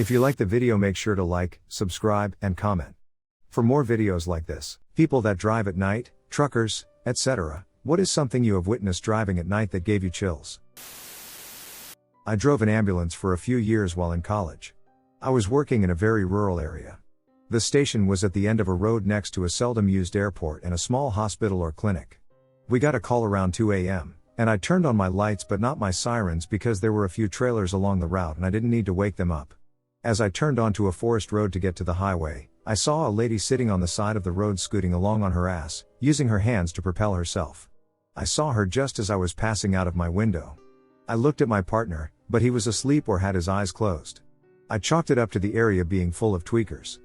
If you like the video, make sure to like, subscribe, and comment. For more videos like this, people that drive at night, truckers, etc. What is something you have witnessed driving at night that gave you chills? I drove an ambulance for a few years while in college. I was working in a very rural area. The station was at the end of a road next to a seldom used airport and a small hospital or clinic. We got a call around 2 a.m., and I turned on my lights but not my sirens because there were a few trailers along the route and I didn't need to wake them up. As I turned onto a forest road to get to the highway, I saw a lady sitting on the side of the road scooting along on her ass, using her hands to propel herself. I saw her just as I was passing out of my window. I looked at my partner, but he was asleep or had his eyes closed. I chalked it up to the area being full of tweakers.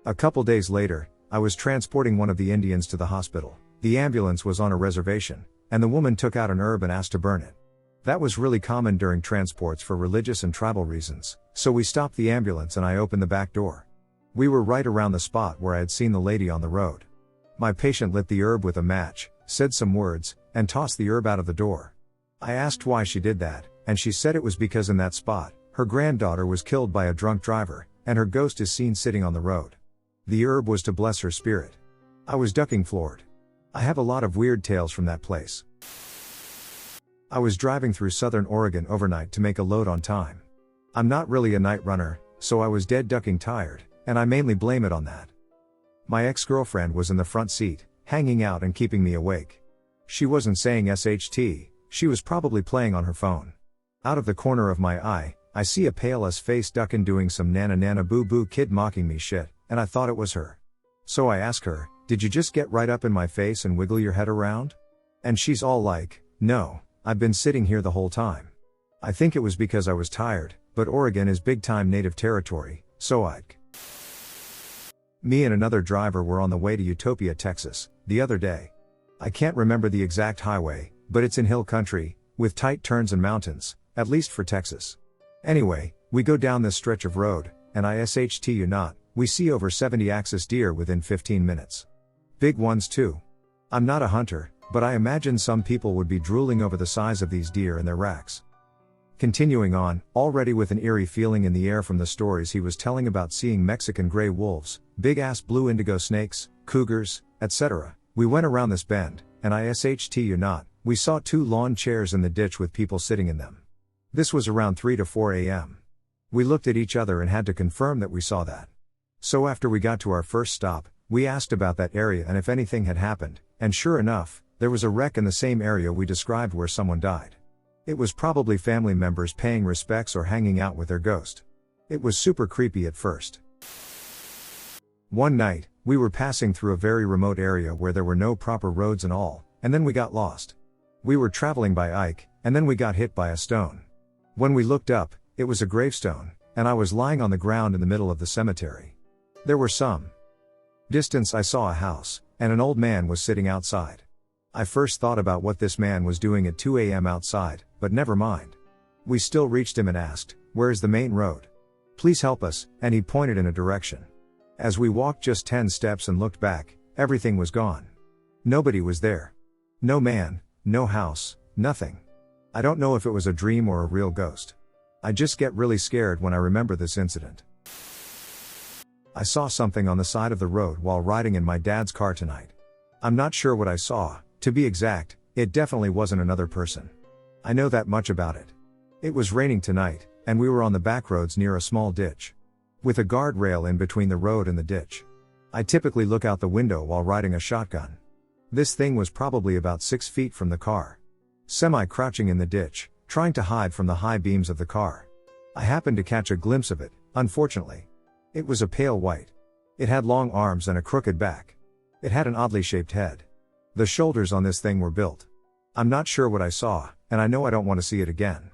A couple days later, I was transporting one of the Indians to the hospital. The ambulance was on a reservation, and the woman took out an herb and asked to burn it. That was really common during transports for religious and tribal reasons, so we stopped the ambulance and I opened the back door. We were right around the spot where I had seen the lady on the road. My patient lit the herb with a match, said some words, and tossed the herb out of the door. I asked why she did that, and she said it was because in that spot, her granddaughter was killed by a drunk driver, and her ghost is seen sitting on the road. The herb was to bless her spirit. I was ducking floored. I have a lot of weird tales from that place. I was driving through southern Oregon overnight to make a load on time. I'm not really a night runner, so I was dead ducking tired, and I mainly blame it on that. My ex-girlfriend was in the front seat, hanging out and keeping me awake. She wasn't saying SHT, she was probably playing on her phone. Out of the corner of my eye, I see a pale as face ducking doing some nana nana boo boo kid mocking me shit, and I thought it was her. So I ask her, "Did you just get right up in my face and wiggle your head around?" And she's all like, "No, I've been sitting here the whole time." I think it was because I was tired, but Oregon is big time native territory, so Me and another driver were on the way to Utopia, Texas, the other day. I can't remember the exact highway, but it's in hill country, with tight turns and mountains, at least for Texas. Anyway, we go down this stretch of road, and we see over 70 axis deer within 15 minutes. Big ones too. I'm not a hunter, but I imagine some people would be drooling over the size of these deer in their racks. Continuing on, already with an eerie feeling in the air from the stories he was telling about seeing Mexican gray wolves, big-ass blue indigo snakes, cougars, etc., we went around this bend, and we saw 2 lawn chairs in the ditch with people sitting in them. This was around 3 to 4 a.m. We looked at each other and had to confirm that we saw that. So after we got to our first stop, we asked about that area and if anything had happened, and sure enough, there was a wreck in the same area we described where someone died. It was probably family members paying respects or hanging out with their ghost. It was super creepy at first. One night, we were passing through a very remote area where there were no proper roads and all, and then we got lost. We were traveling by Ike, and then we got hit by a stone. When we looked up, it was a gravestone, and I was lying on the ground in the middle of the cemetery. There were some distance I saw a house, and an old man was sitting outside. I first thought about what this man was doing at 2 a.m. outside, but never mind. We still reached him and asked, "Where is the main road? Please help us," and he pointed in a direction. As we walked just 10 steps and looked back, everything was gone. Nobody was there. No man, no house, nothing. I don't know if it was a dream or a real ghost. I just get really scared when I remember this incident. I saw something on the side of the road while riding in my dad's car tonight. I'm not sure what I saw. To be exact, it definitely wasn't another person. I know that much about it. It was raining tonight, and we were on the back roads near a small ditch, with a guardrail in between the road and the ditch. I typically look out the window while riding a shotgun. This thing was probably about 6 feet from the car, semi-crouching in the ditch, trying to hide from the high beams of the car. I happened to catch a glimpse of it, unfortunately. It was a pale white. It had long arms and a crooked back. It had an oddly shaped head. The shoulders on this thing were built. I'm not sure what I saw, and I know I don't want to see it again.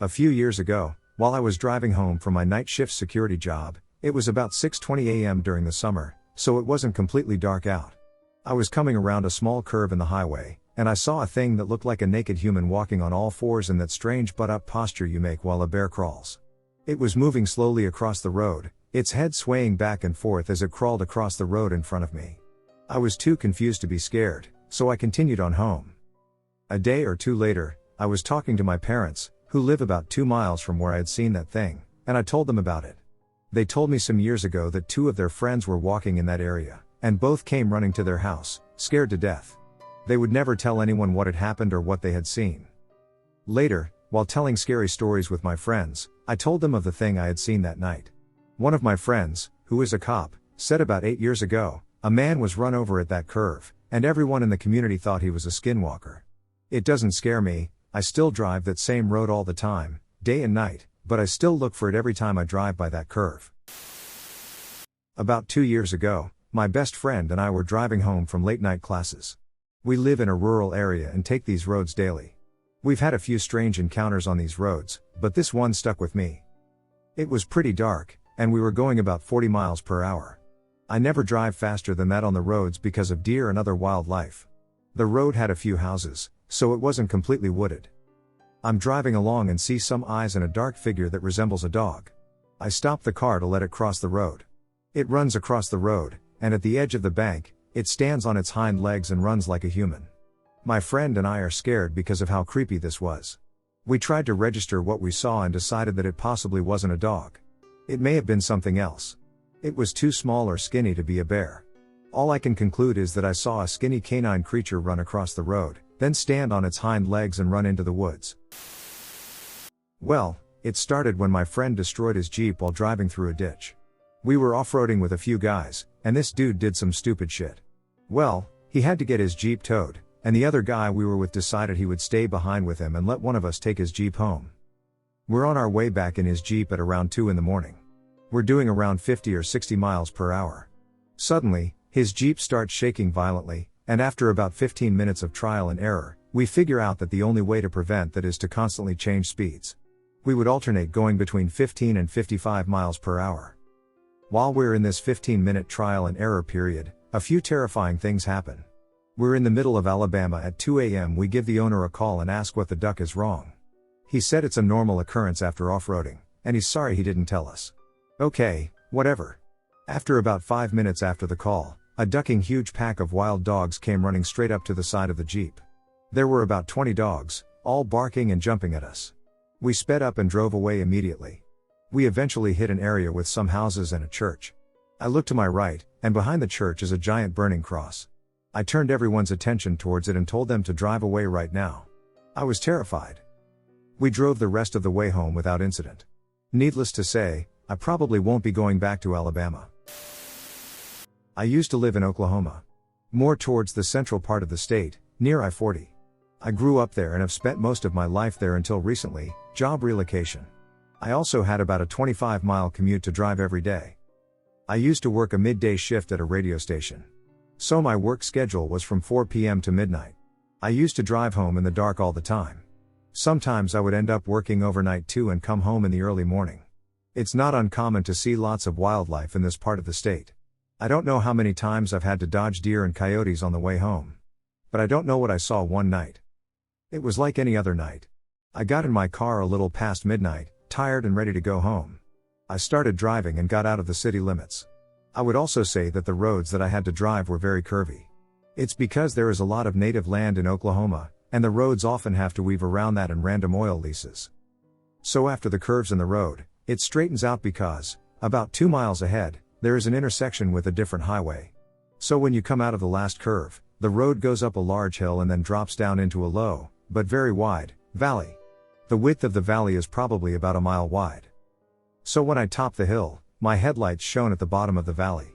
A few years ago, while I was driving home from my night shift security job, it was about 6:20 a.m. during the summer, so it wasn't completely dark out. I was coming around a small curve in the highway, and I saw a thing that looked like a naked human walking on all fours in that strange butt-up posture you make while a bear crawls. It was moving slowly across the road, its head swaying back and forth as it crawled across the road in front of me. I was too confused to be scared, so I continued on home. A day or two later, I was talking to my parents, who live about 2 miles from where I had seen that thing, and I told them about it. They told me some years ago that two of their friends were walking in that area, and both came running to their house, scared to death. They would never tell anyone what had happened or what they had seen. Later, while telling scary stories with my friends, I told them of the thing I had seen that night. One of my friends, who is a cop, said about 8 years ago, a man was run over at that curve, and everyone in the community thought he was a skinwalker. It doesn't scare me, I still drive that same road all the time, day and night, but I still look for it every time I drive by that curve. About 2 years ago, my best friend and I were driving home from late night classes. We live in a rural area and take these roads daily. We've had a few strange encounters on these roads, but this one stuck with me. It was pretty dark, and we were going about 40 miles per hour. I never drive faster than that on the roads because of deer and other wildlife. The road had a few houses, so it wasn't completely wooded. I'm driving along and see some eyes and a dark figure that resembles a dog. I stop the car to let it cross the road. It runs across the road, and at the edge of the bank, it stands on its hind legs and runs like a human. My friend and I are scared because of how creepy this was. We tried to register what we saw and decided that it possibly wasn't a dog. It may have been something else. It was too small or skinny to be a bear. All I can conclude is that I saw a skinny canine creature run across the road, then stand on its hind legs and run into the woods. Well, it started when my friend destroyed his Jeep while driving through a ditch. We were off-roading with a few guys, and this dude did some stupid shit. Well, he had to get his Jeep towed, and the other guy we were with decided he would stay behind with him and let one of us take his Jeep home. We're on our way back in his Jeep at around 2 in the morning. We're doing around 50 or 60 miles per hour. Suddenly, his Jeep starts shaking violently, and after about 15 minutes of trial and error, we figure out that the only way to prevent that is to constantly change speeds. We would alternate going between 15 and 55 miles per hour. While we're in this 15-minute trial and error period, a few terrifying things happen. We're in the middle of Alabama at 2 a.m. We give the owner a call and ask what the duck is wrong. He said it's a normal occurrence after off-roading, and he's sorry he didn't tell us. Okay, whatever. After about 5 minutes after the call, a ducking huge pack of wild dogs came running straight up to the side of the Jeep. There were about 20 dogs, all barking and jumping at us. We sped up and drove away immediately. We eventually hit an area with some houses and a church. I looked to my right, and behind the church is a giant burning cross. I turned everyone's attention towards it and told them to drive away right now. I was terrified. We drove the rest of the way home without incident. Needless to say, I probably won't be going back to Alabama. I used to live in Oklahoma. More towards the central part of the state, near I-40. I grew up there and have spent most of my life there until recently, job relocation. I also had about a 25-mile commute to drive every day. I used to work a midday shift at a radio station. So my work schedule was from 4 p.m. to midnight. I used to drive home in the dark all the time. Sometimes I would end up working overnight too and come home in the early morning. It's not uncommon to see lots of wildlife in this part of the state. I don't know how many times I've had to dodge deer and coyotes on the way home. But I don't know what I saw one night. It was like any other night. I got in my car a little past midnight, tired and ready to go home. I started driving and got out of the city limits. I would also say that the roads that I had to drive were very curvy. It's because there is a lot of native land in Oklahoma, and the roads often have to weave around that and random oil leases. So after the curves in the road, it straightens out because, about 2 miles ahead, there is an intersection with a different highway. So when you come out of the last curve, the road goes up a large hill and then drops down into a low, but very wide, valley. The width of the valley is probably about a mile wide. So when I topped the hill, my headlights shone at the bottom of the valley.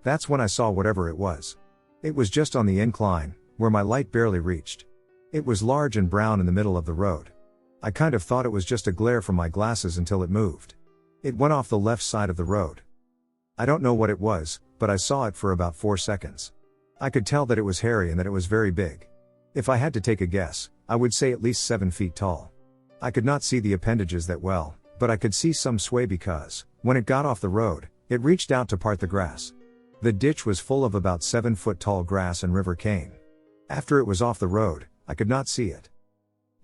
That's when I saw whatever it was. It was just on the incline, where my light barely reached. It was large and brown in the middle of the road. I kind of thought it was just a glare from my glasses until it moved. It went off the left side of the road. I don't know what it was, but I saw it for about 4 seconds. I could tell that it was hairy and that it was very big. If I had to take a guess, I would say at least 7 feet tall. I could not see the appendages that well, but I could see some sway because, when it got off the road, it reached out to part the grass. The ditch was full of about 7-foot tall grass and river cane. After it was off the road, I could not see it.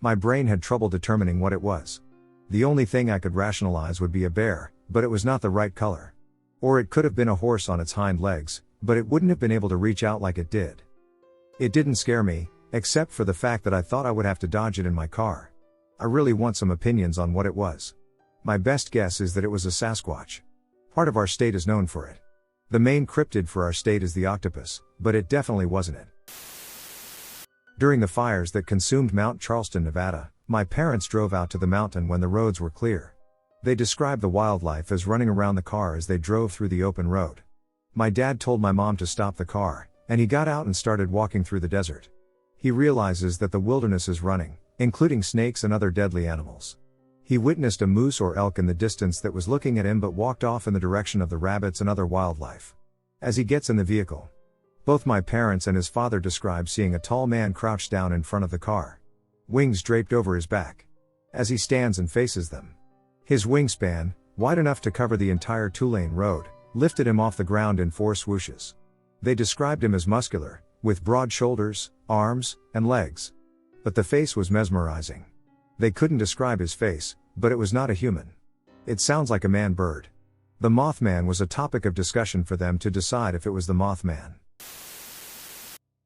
My brain had trouble determining what it was. The only thing I could rationalize would be a bear, but it was not the right color. Or it could have been a horse on its hind legs, but it wouldn't have been able to reach out like it did. It didn't scare me, except for the fact that I thought I would have to dodge it in my car. I really want some opinions on what it was. My best guess is that it was a Sasquatch. Part of our state is known for it. The main cryptid for our state is the octopus, but it definitely wasn't it. During the fires that consumed Mount Charleston, Nevada, my parents drove out to the mountain when the roads were clear. They described the wildlife as running around the car as they drove through the open road. My dad told my mom to stop the car, and he got out and started walking through the desert. He realizes that the wilderness is running, including snakes and other deadly animals. He witnessed a moose or elk in the distance that was looking at him but walked off in the direction of the rabbits and other wildlife. As he gets in the vehicle, both my parents and his father describe seeing a tall man crouched down in front of the car, wings draped over his back, as he stands and faces them. His wingspan, wide enough to cover the entire two-lane road, lifted him off the ground in 4 swooshes. They described him as muscular, with broad shoulders, arms, and legs. But the face was mesmerizing. They couldn't describe his face, but it was not a human. It sounds like a man-bird. The Mothman was a topic of discussion for them to decide if it was the Mothman.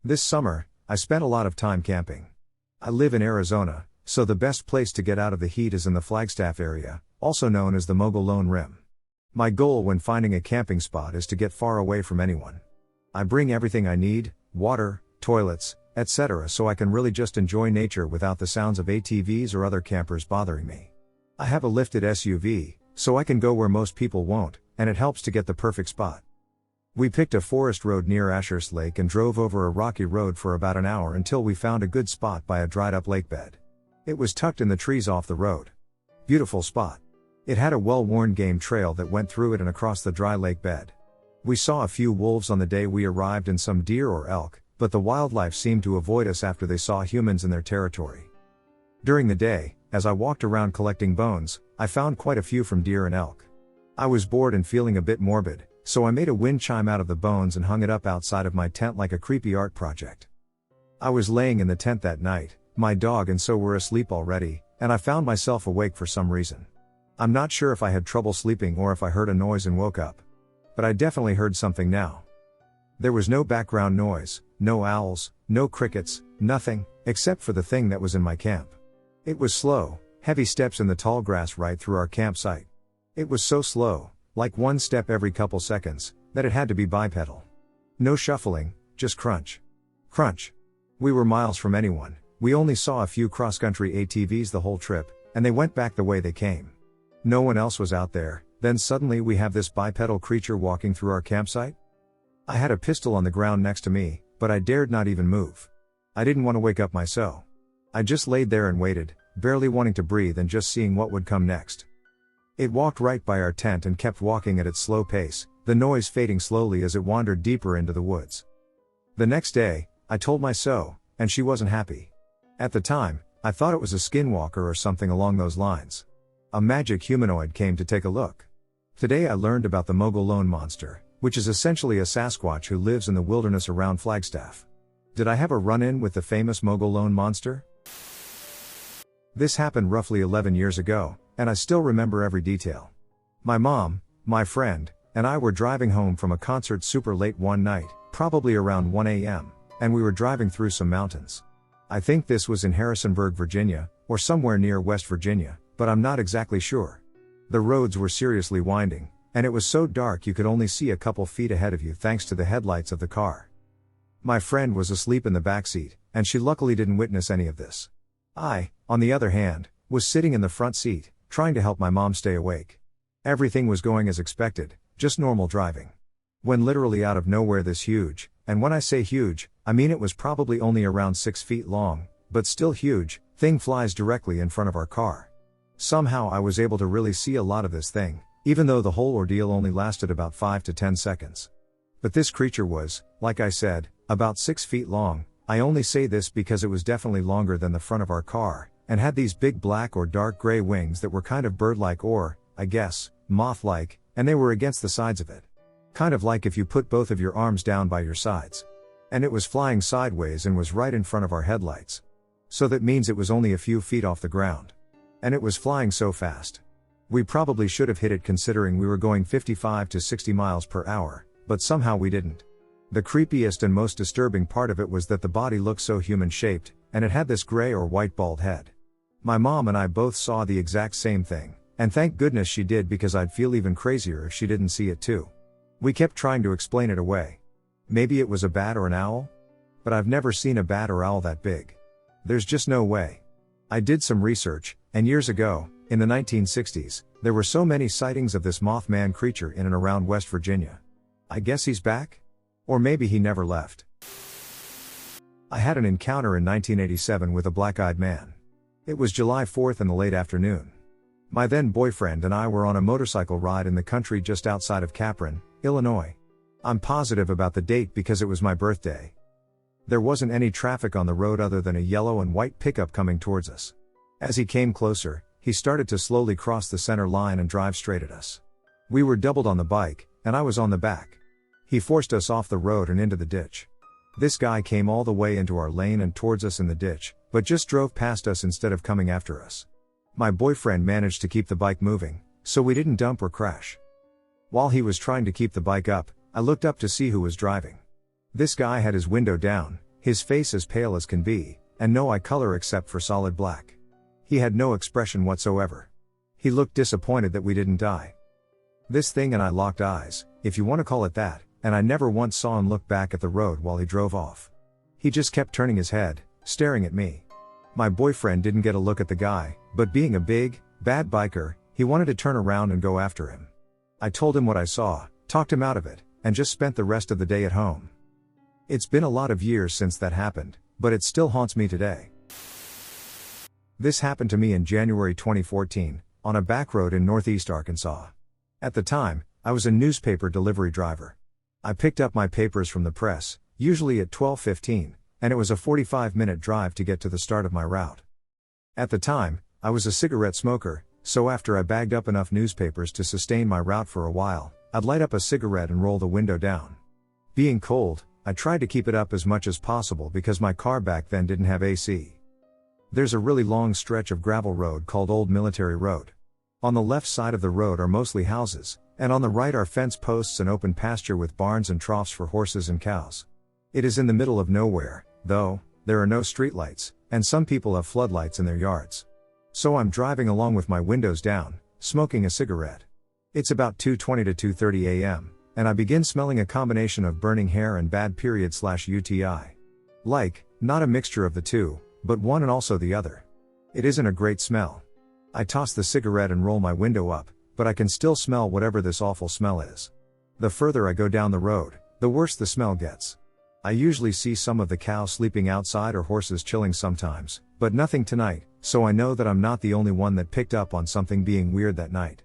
This summer, I spent a lot of time camping. I live in Arizona, so the best place to get out of the heat is in the Flagstaff area, also known as the Mogul Lone Rim. My goal when finding a camping spot is to get far away from anyone. I bring everything I need, water, toilets, etc., so I can really just enjoy nature without the sounds of ATVs or other campers bothering me. I have a lifted SUV, so I can go where most people won't, and it helps to get the perfect spot. We picked a forest road near Ashurst Lake and drove over a rocky road for about an hour until we found a good spot by a dried-up lake bed. It was tucked in the trees off the road. Beautiful spot. It had a well-worn game trail that went through it and across the dry lake bed. We saw a few wolves on the day we arrived and some deer or elk, but the wildlife seemed to avoid us after they saw humans in their territory. During the day, as I walked around collecting bones, I found quite a few from deer and elk. I was bored and feeling a bit morbid, so I made a wind chime out of the bones and hung it up outside of my tent like a creepy art project. I was laying in the tent that night, my dog and so were asleep already, and I found myself awake for some reason. I'm not sure if I had trouble sleeping or if I heard a noise and woke up. But I definitely heard something now. There was no background noise, no owls, no crickets, nothing, except for the thing that was in my camp. It was slow, heavy steps in the tall grass right through our campsite. It was so slow, like one step every couple seconds, that it had to be bipedal. No shuffling, just crunch. Crunch. We were miles from anyone, we only saw a few cross-country ATVs the whole trip, and they went back the way they came. No one else was out there, then suddenly we have this bipedal creature walking through our campsite? I had a pistol on the ground next to me, but I dared not even move. I didn't want to wake up myself. I just laid there and waited, barely wanting to breathe and just seeing what would come next. It walked right by our tent and kept walking at its slow pace, the noise fading slowly as it wandered deeper into the woods. The next day, I told my sew, and she wasn't happy. At the time, I thought it was a skinwalker or something along those lines. A magic humanoid came to take a look. Today I learned about the Mogul Lone Monster, which is essentially a Sasquatch who lives in the wilderness around Flagstaff. Did I have a run-in with the famous Mogul Lone Monster? This happened roughly 11 years ago, and I still remember every detail. My mom, my friend, and I were driving home from a concert super late one night, probably around 1 a.m., and we were driving through some mountains. I think this was in Harrisonburg, Virginia, or somewhere near West Virginia, but I'm not exactly sure. The roads were seriously winding, and it was so dark you could only see a couple feet ahead of you thanks to the headlights of the car. My friend was asleep in the backseat, and she luckily didn't witness any of this. I, on the other hand, was sitting in the front seat, trying to help my mom stay awake. Everything was going as expected, just normal driving. When literally out of nowhere this huge, and when I say huge, I mean it was probably only around 6 feet long, but still huge, thing flies directly in front of our car. Somehow I was able to really see a lot of this thing, even though the whole ordeal only lasted about 5 to 10 seconds. But this creature was, like I said, about 6 feet long. I only say this because it was definitely longer than the front of our car, and had these big black or dark gray wings that were kind of bird-like or, I guess, moth-like, and they were against the sides of it. Kind of like if you put both of your arms down by your sides. And it was flying sideways and was right in front of our headlights. So that means it was only a few feet off the ground. And it was flying so fast. We probably should have hit it considering we were going 55 to 60 miles per hour, but somehow we didn't. The creepiest and most disturbing part of it was that the body looked so human-shaped, and it had this gray or white bald head. My mom and I both saw the exact same thing, And thank goodness she did, because I'd feel even crazier if she didn't see it too. We kept trying to explain it away. Maybe it was a bat or an owl? But I've never seen a bat or owl that big. There's just no way. I did some research, and years ago, in the 1960s, there were so many sightings of this Mothman creature in and around West Virginia. I guess he's back? Or maybe he never left. I had an encounter in 1987 with a black-eyed man. It was July 4th in the late afternoon. My then boyfriend and I were on a motorcycle ride in the country just outside of Capron, Illinois. I'm positive about the date because it was my birthday. There wasn't any traffic on the road other than a yellow and white pickup coming towards us. As he came closer, he started to slowly cross the center line and drive straight at us. We were doubled on the bike, and I was on the back. He forced us off the road and into the ditch. This guy came all the way into our lane and towards us in the ditch, but just drove past us instead of coming after us. My boyfriend managed to keep the bike moving, so we didn't dump or crash. While he was trying to keep the bike up, I looked up to see who was driving. This guy had his window down, his face as pale as can be, and no eye color except for solid black. He had no expression whatsoever. He looked disappointed that we didn't die. This thing and I locked eyes, if you want to call it that, and I never once saw him look back at the road while he drove off. He just kept turning his head, staring at me. My boyfriend didn't get a look at the guy, but being a big, bad biker, he wanted to turn around and go after him. I told him what I saw, talked him out of it, and just spent the rest of the day at home. It's been a lot of years since that happened, but it still haunts me today. This happened to me in January 2014, on a back road in northeast Arkansas. At the time, I was a newspaper delivery driver. I picked up my papers from the press, usually at 12:15, and it was a 45-minute drive to get to the start of my route. At the time, I was a cigarette smoker, so after I bagged up enough newspapers to sustain my route for a while, I'd light up a cigarette and roll the window down. Being cold, I tried to keep it up as much as possible because my car back then didn't have AC. There's a really long stretch of gravel road called Old Military Road. On the left side of the road are mostly houses, and on the right are fence posts and open pasture with barns and troughs for horses and cows. It is in the middle of nowhere, though. There are no streetlights, and some people have floodlights in their yards. So I'm driving along with my windows down, smoking a cigarette. It's about 2:20 to 2:30 a.m., and I begin smelling a combination of burning hair and bad period/UTI. Like, not a mixture of the two, but one and also the other. It isn't a great smell. I toss the cigarette and roll my window up, but I can still smell whatever this awful smell is. The further I go down the road, the worse the smell gets. I usually see some of the cows sleeping outside or horses chilling sometimes, but nothing tonight, so I know that I'm not the only one that picked up on something being weird that night.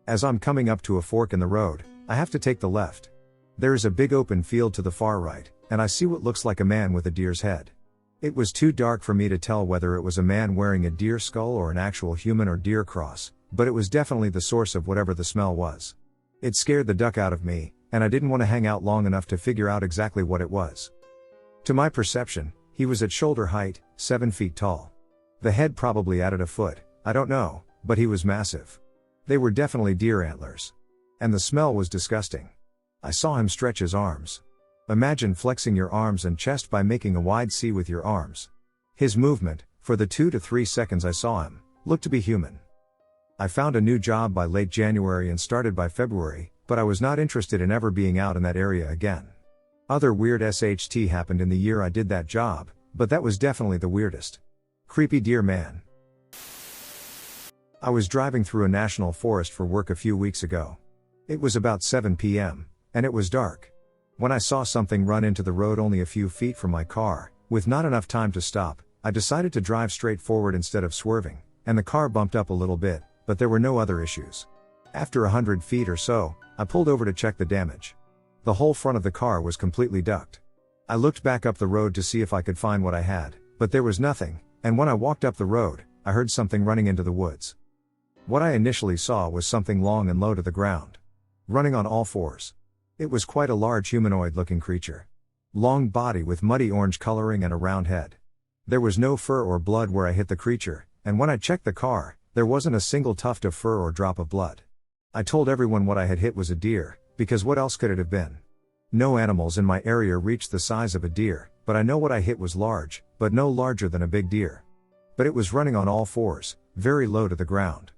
As I'm coming up to a fork in the road, I have to take the left. There is a big open field to the far right, and I see what looks like a man with a deer's head. It was too dark for me to tell whether it was a man wearing a deer skull or an actual human or deer cross, but it was definitely the source of whatever the smell was. It scared the duck out of me, and I didn't want to hang out long enough to figure out exactly what it was. To my perception, he was at shoulder height, 7 feet tall. The head probably added a foot, I don't know, but he was massive. They were definitely deer antlers. And the smell was disgusting. I saw him stretch his arms. Imagine flexing your arms and chest by making a wide C with your arms. His movement, for the 2 to 3 seconds I saw him, looked to be human. I found a new job by late January and started by February, but I was not interested in ever being out in that area again. Other weird SHT happened in the year I did that job, but that was definitely the weirdest. Creepy deer man. I was driving through a national forest for work a few weeks ago. It was about 7 p.m., and it was dark. When I saw something run into the road only a few feet from my car, with not enough time to stop, I decided to drive straight forward instead of swerving, and the car bumped up a little bit, but there were no other issues. After 100 feet or so, I pulled over to check the damage. The whole front of the car was completely ducked. I looked back up the road to see if I could find what I had, but there was nothing, and when I walked up the road, I heard something running into the woods. What I initially saw was something long and low to the ground. Running on all fours. It was quite a large humanoid-looking creature. Long body with muddy orange coloring and a round head. There was no fur or blood where I hit the creature, and when I checked the car, there wasn't a single tuft of fur or drop of blood. I told everyone what I had hit was a deer, because what else could it have been? No animals in my area reached the size of a deer, but I know what I hit was large, but no larger than a big deer. But it was running on all fours, very low to the ground.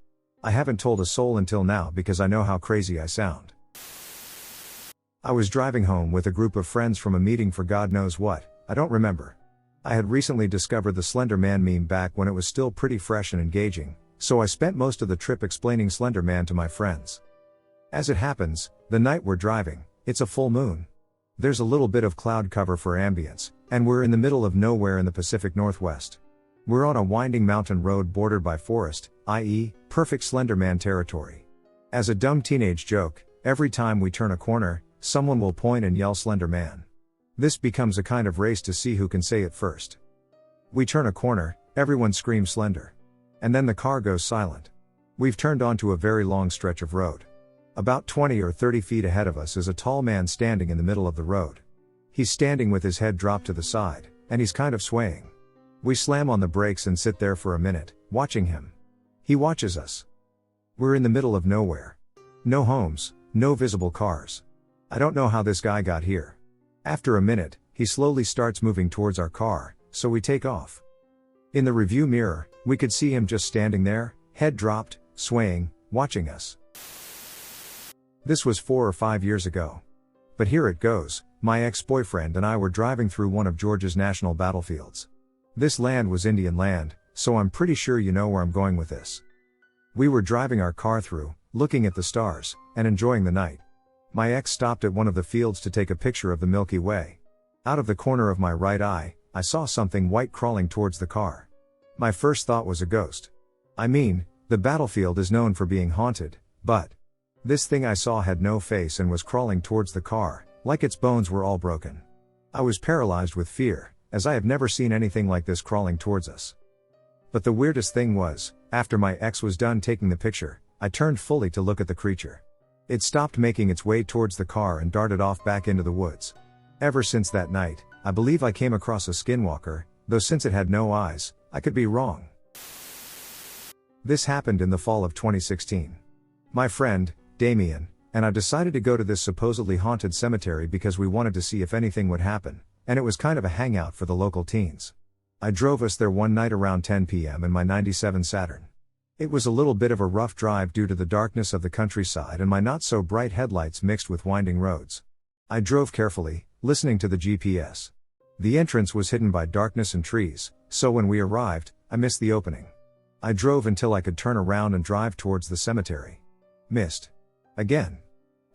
I haven't told a soul until now because I know how crazy I sound. I was driving home with a group of friends from a meeting for God knows what, I don't remember. I had recently discovered the Slender Man meme back when it was still pretty fresh and engaging, so I spent most of the trip explaining Slender Man to my friends. As it happens, the night we're driving, it's a full moon. There's a little bit of cloud cover for ambience, and we're in the middle of nowhere in the Pacific Northwest. We're on a winding mountain road bordered by forest, i.e., perfect Slender Man territory. As a dumb teenage joke, every time we turn a corner, someone will point and yell Slender Man. This becomes a kind of race to see who can say it first. We turn a corner, everyone screams Slender. And then the car goes silent. We've turned onto a very long stretch of road. About 20 or 30 feet ahead of us is a tall man standing in the middle of the road. He's standing with his head dropped to the side, and he's kind of swaying. We slam on the brakes and sit there for a minute, watching him. He watches us. We're in the middle of nowhere. No homes, no visible cars. I don't know how this guy got here. After a minute, he slowly starts moving towards our car, so we take off. In the review mirror, we could see him just standing there, head dropped, swaying, watching us. This was 4 or 5 years ago. But here it goes, my ex-boyfriend and I were driving through one of Georgia's national battlefields. This land was Indian land, so I'm pretty sure you know where I'm going with this. We were driving our car through, looking at the stars, and enjoying the night. My ex stopped at one of the fields to take a picture of the Milky Way. Out of the corner of my right eye, I saw something white crawling towards the car. My first thought was a ghost. I mean, the battlefield is known for being haunted, but this thing I saw had no face and was crawling towards the car, like its bones were all broken. I was paralyzed with fear, as I have never seen anything like this crawling towards us. But the weirdest thing was, after my ex was done taking the picture, I turned fully to look at the creature. It stopped making its way towards the car and darted off back into the woods. Ever since that night, I believe I came across a skinwalker, though since it had no eyes, I could be wrong. This happened in the fall of 2016. My friend, Damien, and I decided to go to this supposedly haunted cemetery because we wanted to see if anything would happen, and it was kind of a hangout for the local teens. I drove us there one night around 10 p.m. in my '97 Saturn. It was a little bit of a rough drive due to the darkness of the countryside and my not-so-bright headlights mixed with winding roads. I drove carefully, listening to the GPS. The entrance was hidden by darkness and trees, so when we arrived, I missed the opening. I drove until I could turn around and drive towards the cemetery. Missed. Again.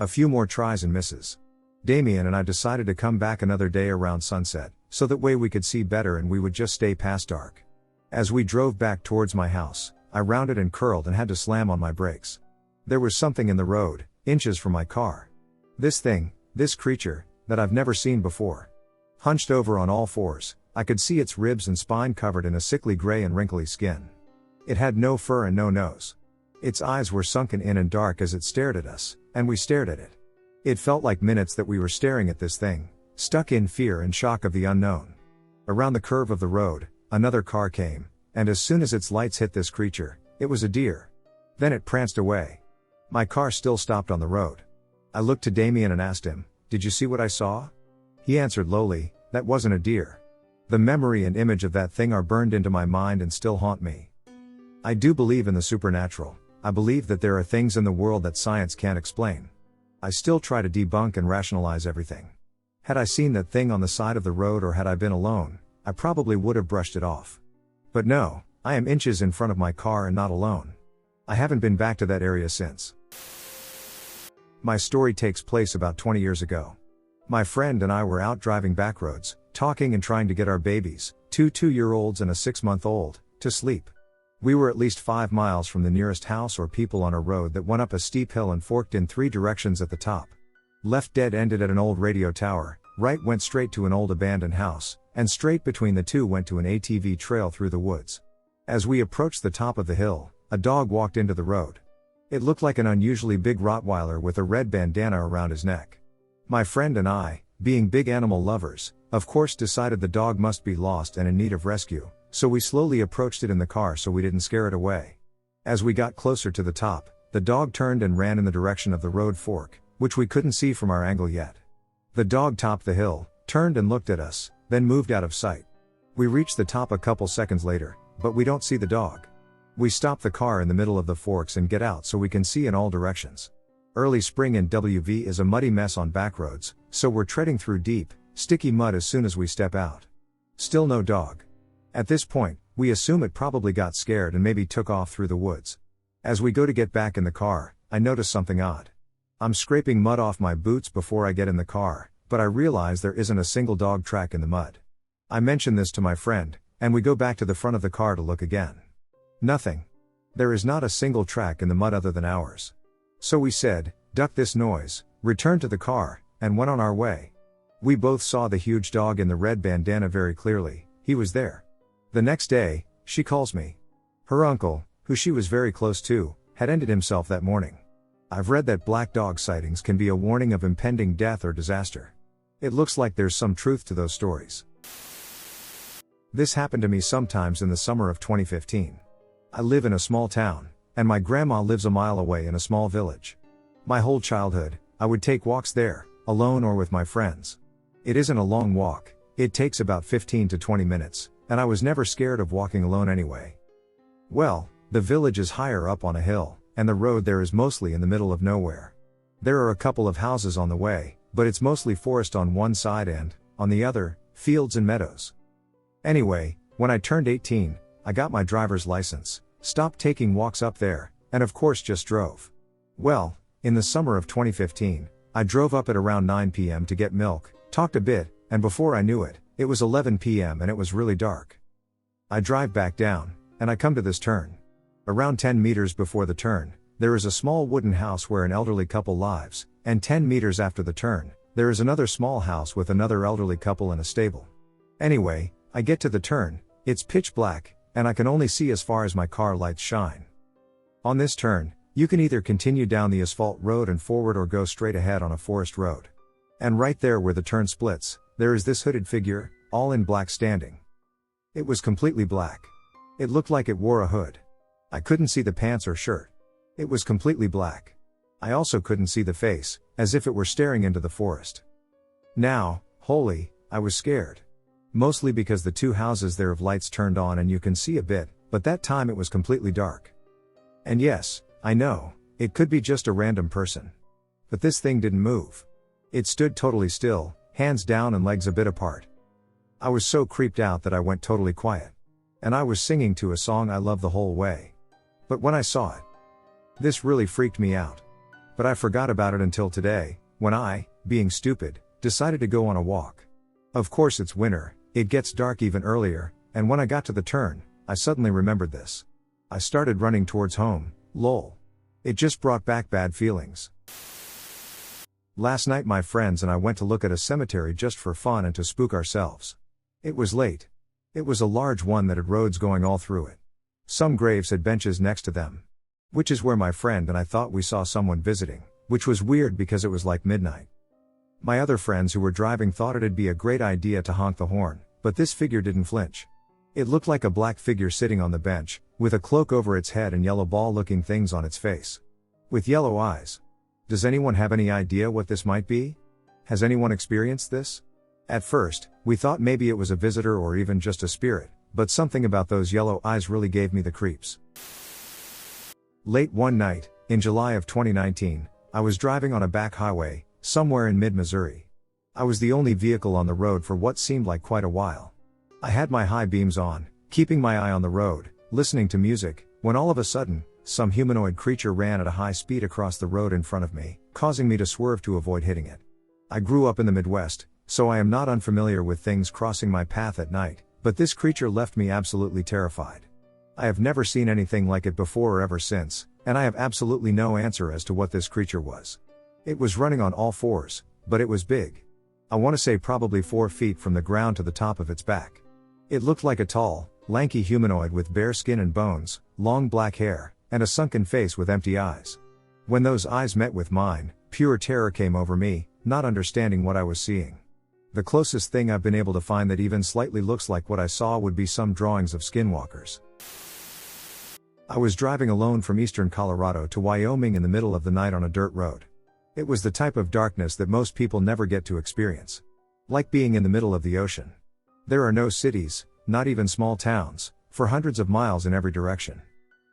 A few more tries and misses. Damien and I decided to come back another day around sunset, so that way we could see better and we would just stay past dark. As we drove back towards my house, I rounded and curled and had to slam on my brakes. There was something in the road, inches from my car. This thing, this creature, that I've never seen before. Hunched over on all fours, I could see its ribs and spine covered in a sickly gray and wrinkly skin. It had no fur and no nose. Its eyes were sunken in and dark as it stared at us, and we stared at it. It felt like minutes that we were staring at this thing, stuck in fear and shock of the unknown. Around the curve of the road, another car came, and as soon as its lights hit this creature, it was a deer. Then it pranced away. My car still stopped on the road. I looked to Damien and asked him, "Did you see what I saw?" He answered lowly, "That wasn't a deer." The memory and image of that thing are burned into my mind and still haunt me. I do believe in the supernatural. I believe that there are things in the world that science can't explain. I still try to debunk and rationalize everything. Had I seen that thing on the side of the road or had I been alone, I probably would have brushed it off. But no, I am inches in front of my car and not alone. I haven't been back to that area since. My story takes place about 20 years ago. My friend and I were out driving back roads, talking and trying to get our babies, two 2-year-olds and a 6-month-old, to sleep. We were at least 5 miles from the nearest house or people on a road that went up a steep hill and forked in 3 directions at the top. Left dead ended at an old radio tower, right went straight to an old abandoned house, and straight between the two went to an ATV trail through the woods. As we approached the top of the hill, a dog walked into the road. It looked like an unusually big Rottweiler with a red bandana around his neck. My friend and I, being big animal lovers, of course decided the dog must be lost and in need of rescue, so we slowly approached it in the car so we didn't scare it away. As we got closer to the top, the dog turned and ran in the direction of the road fork, which we couldn't see from our angle yet. The dog topped the hill, turned and looked at us, then moved out of sight. We reached the top a couple seconds later, but we don't see the dog. We stop the car in the middle of the forks and get out so we can see in all directions. Early spring in WV is a muddy mess on back roads, so we're treading through deep, sticky mud as soon as we step out. Still no dog. At this point, we assume it probably got scared and maybe took off through the woods. As we go to get back in the car, I notice something odd. I'm scraping mud off my boots before I get in the car, but I realize there isn't a single dog track in the mud. I mention this to my friend, and we go back to the front of the car to look again. Nothing. There is not a single track in the mud other than ours. So we said, duck this noise, returned to the car, and went on our way. We both saw the huge dog in the red bandana very clearly. He was there. The next day, she calls me. Her uncle, who she was very close to, had ended himself that morning. I've read that black dog sightings can be a warning of impending death or disaster. It looks like there's some truth to those stories. This happened to me sometimes in the summer of 2015. I live in a small town, and my grandma lives a mile away in a small village. My whole childhood, I would take walks there, alone or with my friends. It isn't a long walk, it takes about 15 to 20 minutes, and I was never scared of walking alone anyway. Well, the village is higher up on a hill, and the road there is mostly in the middle of nowhere. There are a couple of houses on the way, but it's mostly forest on one side and, on the other, fields and meadows. Anyway, when I turned 18, I got my driver's license, stopped taking walks up there, and of course just drove. Well, in the summer of 2015, I drove up at around 9 p.m. to get milk, talked a bit, and before I knew it, it was 11 p.m. and it was really dark. I drive back down, and I come to this turn. Around 10 meters before the turn, there is a small wooden house where an elderly couple lives, and 10 meters after the turn, there is another small house with another elderly couple and a stable. Anyway, I get to the turn, it's pitch black, and I can only see as far as my car lights shine. On this turn, you can either continue down the asphalt road and forward or go straight ahead on a forest road. And right there where the turn splits, there is this hooded figure, all in black standing. It was completely black. It looked like it wore a hood. I couldn't see the pants or shirt. It was completely black. I also couldn't see the face, as if it were staring into the forest. Now, holy, I was scared. Mostly because the two houses there have lights turned on and you can see a bit, but that time it was completely dark. And yes, I know, it could be just a random person. But this thing didn't move. It stood totally still, hands down and legs a bit apart. I was so creeped out that I went totally quiet. And I was singing to a song I loved the whole way. But when I saw it, this really freaked me out. But I forgot about it until today, when I, being stupid, decided to go on a walk. Of course it's winter, it gets dark even earlier, and when I got to the turn, I suddenly remembered this. I started running towards home, lol. It just brought back bad feelings. Last night my friends and I went to look at a cemetery just for fun and to spook ourselves. It was late. It was a large one that had roads going all through it. Some graves had benches next to them. Which is where my friend and I thought we saw someone visiting, which was weird because it was like midnight. My other friends who were driving thought it'd be a great idea to honk the horn, but this figure didn't flinch. It looked like a black figure sitting on the bench, with a cloak over its head and yellow ball-looking things on its face. With yellow eyes. Does anyone have any idea what this might be? Has anyone experienced this? At first, we thought maybe it was a visitor or even just a spirit, but something about those yellow eyes really gave me the creeps. Late one night, in July of 2019, I was driving on a back highway, somewhere in mid-Missouri. I was the only vehicle on the road for what seemed like quite a while. I had my high beams on, keeping my eye on the road, listening to music, when all of a sudden, some humanoid creature ran at a high speed across the road in front of me, causing me to swerve to avoid hitting it. I grew up in the Midwest, so I am not unfamiliar with things crossing my path at night, but this creature left me absolutely terrified. I have never seen anything like it before or ever since, and I have absolutely no answer as to what this creature was. It was running on all fours, but it was big. I want to say probably 4 feet from the ground to the top of its back. It looked like a tall, lanky humanoid with bare skin and bones, long black hair, and a sunken face with empty eyes. When those eyes met with mine, pure terror came over me, not understanding what I was seeing. The closest thing I've been able to find that even slightly looks like what I saw would be some drawings of skinwalkers. I was driving alone from eastern Colorado to Wyoming in the middle of the night on a dirt road. It was the type of darkness that most people never get to experience. Like being in the middle of the ocean. There are no cities, not even small towns, for hundreds of miles in every direction.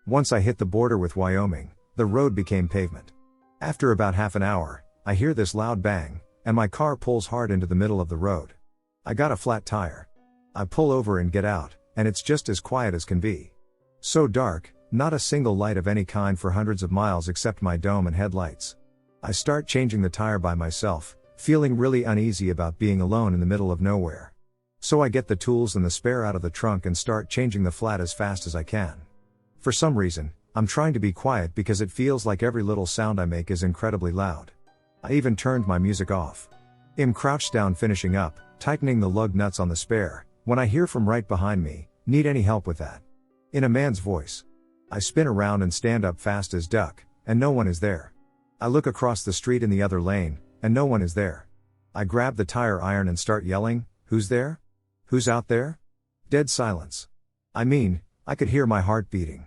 Once I hit the border with Wyoming, the road became pavement. After about half an hour, I hear this loud bang, and my car pulls hard into the middle of the road. I got a flat tire. I pull over and get out, and it's just as quiet as can be. So dark, not a single light of any kind for hundreds of miles except my dome and headlights. I start changing the tire by myself, feeling really uneasy about being alone in the middle of nowhere. So I get the tools and the spare out of the trunk and start changing the flat as fast as I can. For some reason, I'm trying to be quiet because it feels like every little sound I make is incredibly loud. I even turned my music off. I'm crouched down finishing up, tightening the lug nuts on the spare, when I hear from right behind me, "Need any help with that?" In a man's voice. I spin around and stand up fast as duck, and no one is there. I look across the street in the other lane, and no one is there. I grab the tire iron and start yelling, "Who's there? Who's out there?" Dead silence. I could hear my heart beating.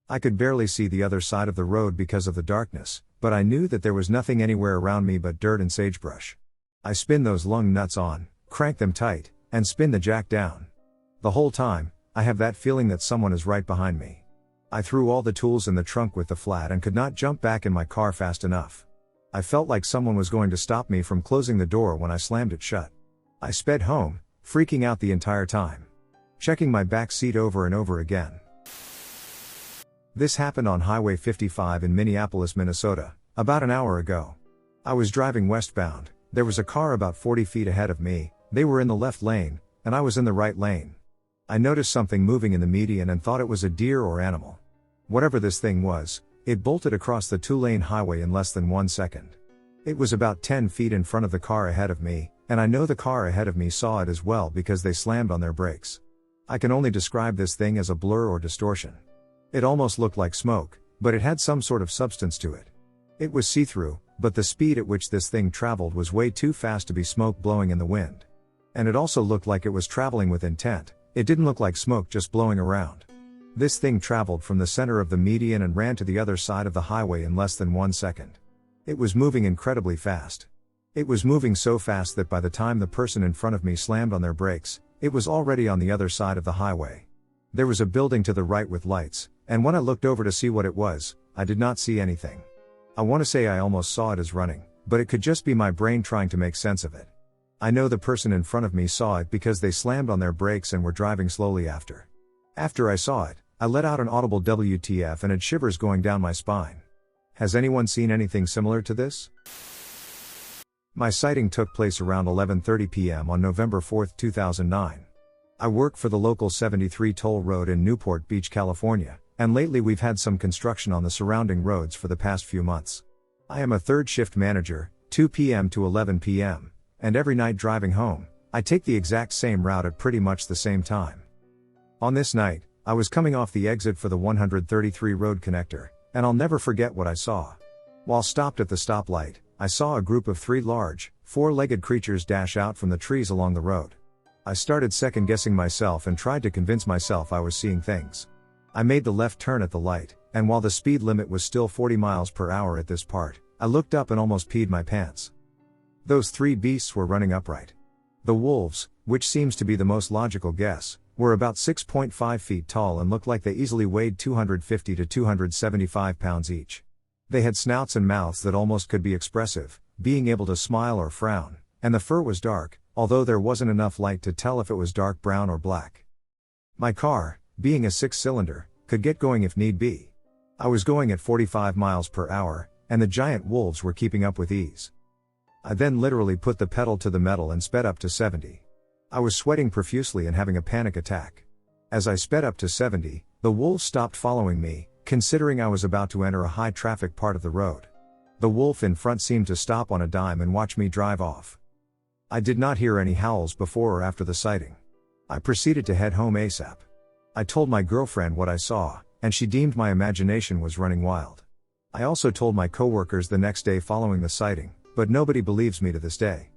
I could barely see the other side of the road because of the darkness, but I knew that there was nothing anywhere around me but dirt and sagebrush. I spin those lug nuts on, crank them tight, and spin the jack down. The whole time, I have that feeling that someone is right behind me. I threw all the tools in the trunk with the flat and could not jump back in my car fast enough. I felt like someone was going to stop me from closing the door when I slammed it shut. I sped home, freaking out the entire time. Checking my back seat over and over again. This happened on Highway 55 in Minneapolis, Minnesota, about an hour ago. I was driving westbound, there was a car about 40 feet ahead of me, they were in the left lane, and I was in the right lane. I noticed something moving in the median and thought it was a deer or animal. Whatever this thing was, it bolted across the two-lane highway in less than 1 second. It was about 10 feet in front of the car ahead of me, and I know the car ahead of me saw it as well because they slammed on their brakes. I can only describe this thing as a blur or distortion. It almost looked like smoke, but it had some sort of substance to it. It was see-through, but the speed at which this thing traveled was way too fast to be smoke blowing in the wind. And it also looked like it was traveling with intent, it didn't look like smoke just blowing around. This thing traveled from the center of the median and ran to the other side of the highway in less than 1 second. It was moving incredibly fast. It was moving so fast that by the time the person in front of me slammed on their brakes, it was already on the other side of the highway. There was a building to the right with lights, and when I looked over to see what it was, I did not see anything. I want to say I almost saw it as running, but it could just be my brain trying to make sense of it. I know the person in front of me saw it because they slammed on their brakes and were driving slowly after. After I saw it, I let out an audible WTF and had shivers going down my spine. Has anyone seen anything similar to this? My sighting took place around 11:30 p.m. on November 4, 2009. I work for the local 73 toll road in Newport Beach, California, and lately we've had some construction on the surrounding roads for the past few months. I am a third shift manager, 2 p.m. to 11 p.m., and every night driving home, I take the exact same route at pretty much the same time. On this night, I was coming off the exit for the 133 road connector, and I'll never forget what I saw. While stopped at the stoplight, I saw a group of 3 large, 4-legged creatures dash out from the trees along the road. I started second-guessing myself and tried to convince myself I was seeing things. I made the left turn at the light, and while the speed limit was still 40 miles per hour at this part, I looked up and almost peed my pants. Those 3 beasts were running upright. The wolves, which seems to be the most logical guess, were about 6.5 feet tall and looked like they easily weighed 250 to 275 pounds each. They had snouts and mouths that almost could be expressive, being able to smile or frown, and the fur was dark, although there wasn't enough light to tell if it was dark brown or black. My car, being a 6-cylinder, could get going if need be. I was going at 45 miles per hour, and the giant wolves were keeping up with ease. I then literally put the pedal to the metal and sped up to 70. I was sweating profusely and having a panic attack. As I sped up to 70, the wolves stopped following me, considering I was about to enter a high-traffic part of the road. The wolf in front seemed to stop on a dime and watch me drive off. I did not hear any howls before or after the sighting. I proceeded to head home ASAP. I told my girlfriend what I saw, and she deemed my imagination was running wild. I also told my coworkers the next day following the sighting, but nobody believes me to this day.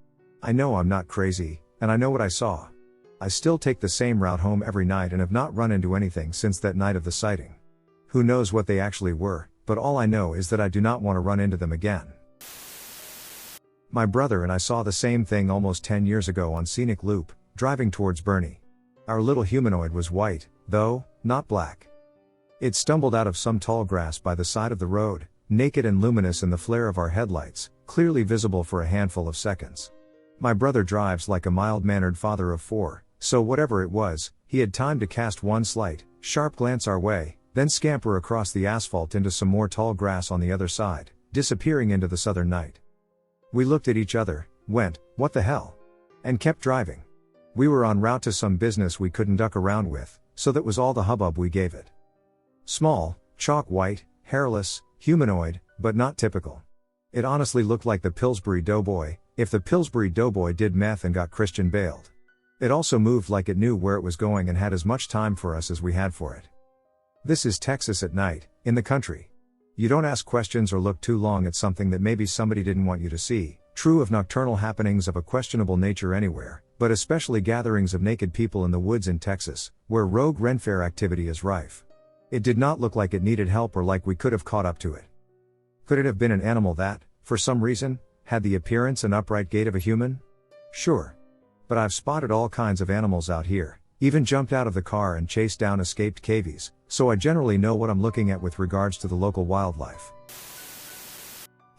I know I'm not crazy, and I know what I saw. I still take the same route home every night and have not run into anything since that night of the sighting. Who knows what they actually were, but all I know is that I do not want to run into them again. My brother and I saw the same thing almost 10 years ago on Scenic Loop, driving towards Bernie. Our little humanoid was white, though, not black. It stumbled out of some tall grass by the side of the road, naked and luminous in the flare of our headlights, clearly visible for a handful of seconds. My brother drives like a mild-mannered father of 4, so whatever it was, he had time to cast one slight, sharp glance our way, then scamper across the asphalt into some more tall grass on the other side, disappearing into the southern night. We looked at each other, went, "What the hell?" and kept driving. We were en route to some business we couldn't duck around with, so that was all the hubbub we gave it. Small, chalk white, hairless, humanoid, but not typical. It honestly looked like the Pillsbury Doughboy, if the Pillsbury Doughboy did meth and got Christian bailed. It also moved like it knew where it was going and had as much time for us as we had for it. This is Texas at night, in the country. You don't ask questions or look too long at something that maybe somebody didn't want you to see, true of nocturnal happenings of a questionable nature anywhere, but especially gatherings of naked people in the woods in Texas, where rogue renfair activity is rife. It did not look like it needed help or like we could have caught up to it. Could it have been an animal that, for some reason, had the appearance and upright gait of a human? Sure. But I've spotted all kinds of animals out here, even jumped out of the car and chased down escaped cavies, so I generally know what I'm looking at with regards to the local wildlife.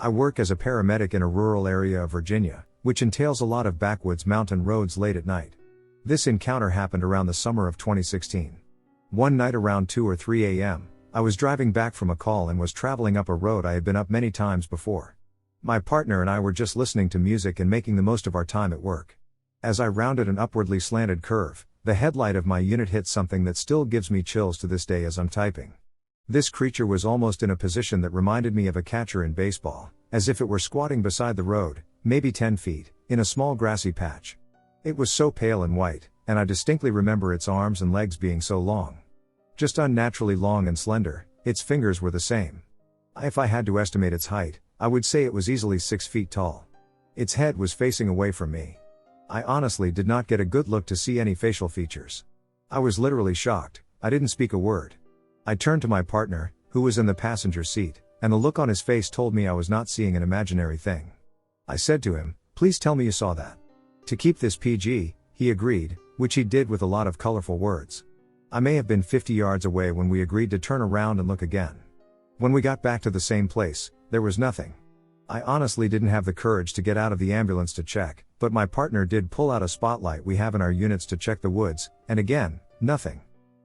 I work as a paramedic in a rural area of Virginia, which entails a lot of backwoods mountain roads late at night. This encounter happened around the summer of 2016. One night around 2 or 3 a.m., I was driving back from a call and was traveling up a road I had been up many times before. My partner and I were just listening to music and making the most of our time at work. As I rounded an upwardly slanted curve, the headlight of my unit hit something that still gives me chills to this day as I'm typing. This creature was almost in a position that reminded me of a catcher in baseball, as if it were squatting beside the road, maybe 10 feet, in a small grassy patch. It was so pale and white, and I distinctly remember its arms and legs being so long. Just unnaturally long and slender, its fingers were the same. If I had to estimate its height, I would say it was easily 6 feet tall. Its head was facing away from me. I honestly did not get a good look to see any facial features. I was literally shocked. I didn't speak a word. I turned to my partner, who was in the passenger seat, and the look on his face told me I was not seeing an imaginary thing. I said to him, "Please tell me you saw that." To keep this PG, he agreed, which he did with a lot of colorful words. I may have been 50 yards away when we agreed to turn around and look again. When we got back to the same place, there was nothing. I honestly didn't have the courage to get out of the ambulance to check, but my partner did pull out a spotlight we have in our units to check the woods, and again, nothing.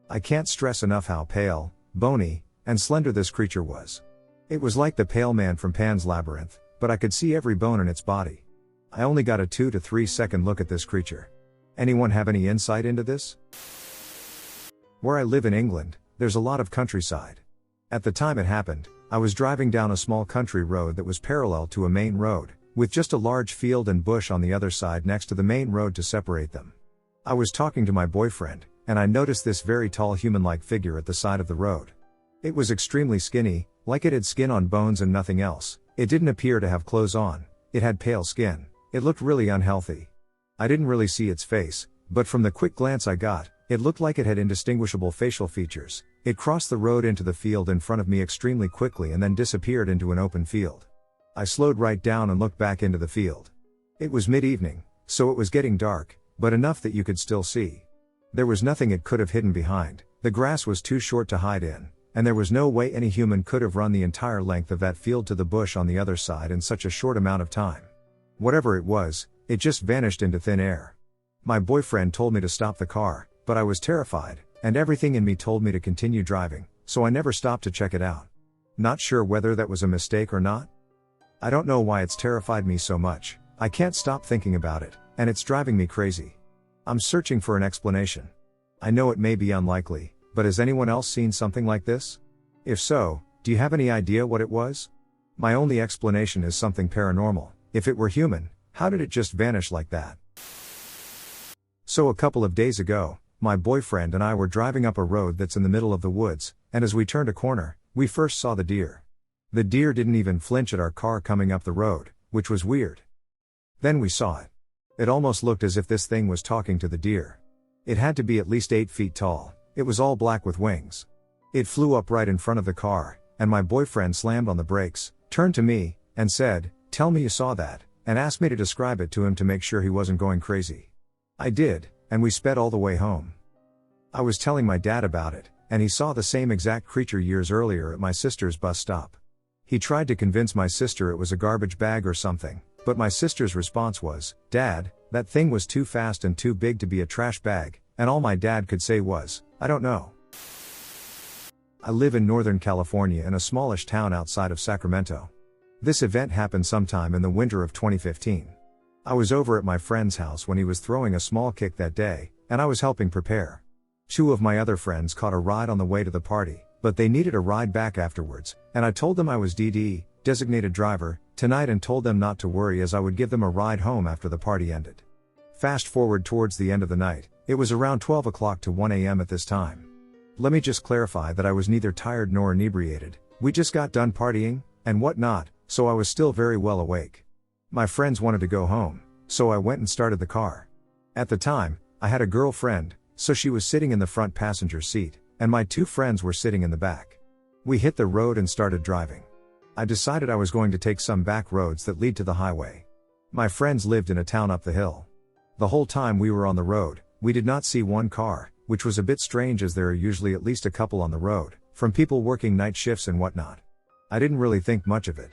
I can't stress enough how pale, bony, and slender this creature was. It was like the pale man from Pan's Labyrinth, but I could see every bone in its body. I only got a 2 to 3 second look at this creature. Anyone have any insight into this? Where I live in England, there's a lot of countryside. At the time it happened, I was driving down a small country road that was parallel to a main road, with just a large field and bush on the other side next to the main road to separate them. I was talking to my boyfriend, and I noticed this very tall human-like figure at the side of the road. It was extremely skinny, like it had skin on bones and nothing else. It didn't appear to have clothes on. It had pale skin. It looked really unhealthy. I didn't really see its face, but from the quick glance I got, it looked like it had indistinguishable facial features. It crossed the road into the field in front of me extremely quickly and then disappeared into an open field. I slowed right down and looked back into the field. It was mid-evening, so it was getting dark, but enough that you could still see. There was nothing it could have hidden behind. The grass was too short to hide in, and there was no way any human could have run the entire length of that field to the bush on the other side in such a short amount of time. Whatever it was, it just vanished into thin air. My boyfriend told me to stop the car, but I was terrified, and everything in me told me to continue driving, so I never stopped to check it out. Not sure whether that was a mistake or not. I don't know why it's terrified me so much. I can't stop thinking about it, and it's driving me crazy. I'm searching for an explanation. I know it may be unlikely, but has anyone else seen something like this? If so, do you have any idea what it was? My only explanation is something paranormal. If it were human, how did it just vanish like that? So a couple of days ago, my boyfriend and I were driving up a road that's in the middle of the woods, and as we turned a corner, we first saw the deer. The deer didn't even flinch at our car coming up the road, which was weird. Then we saw it. It almost looked as if this thing was talking to the deer. It had to be at least 8 feet tall. It was all black with wings. It flew up right in front of the car, and my boyfriend slammed on the brakes, turned to me, and said, "Tell me you saw that," and asked me to describe it to him to make sure he wasn't going crazy. I did, and we sped all the way home. I was telling my dad about it, and he saw the same exact creature years earlier at my sister's bus stop. He tried to convince my sister it was a garbage bag or something, but my sister's response was, "Dad, that thing was too fast and too big to be a trash bag," and all my dad could say was, "I don't know." I live in Northern California in a smallish town outside of Sacramento. This event happened sometime in the winter of 2015. I was over at my friend's house when he was throwing a small kick that day, and I was helping prepare. 2 of my other friends caught a ride on the way to the party, but they needed a ride back afterwards, and I told them I was DD, designated driver, tonight and told them not to worry as I would give them a ride home after the party ended. Fast forward towards the end of the night, it was around 12 o'clock to 1 a.m. at this time. Let me just clarify that I was neither tired nor inebriated, we just got done partying, and whatnot, so I was still very well awake. My friends wanted to go home, so I went and started the car. At the time, I had a girlfriend, so she was sitting in the front passenger seat, and my 2 friends were sitting in the back. We hit the road and started driving. I decided I was going to take some back roads that lead to the highway. My friends lived in a town up the hill. The whole time we were on the road, we did not see one car, which was a bit strange as there are usually at least a couple on the road, from people working night shifts and whatnot. I didn't really think much of it.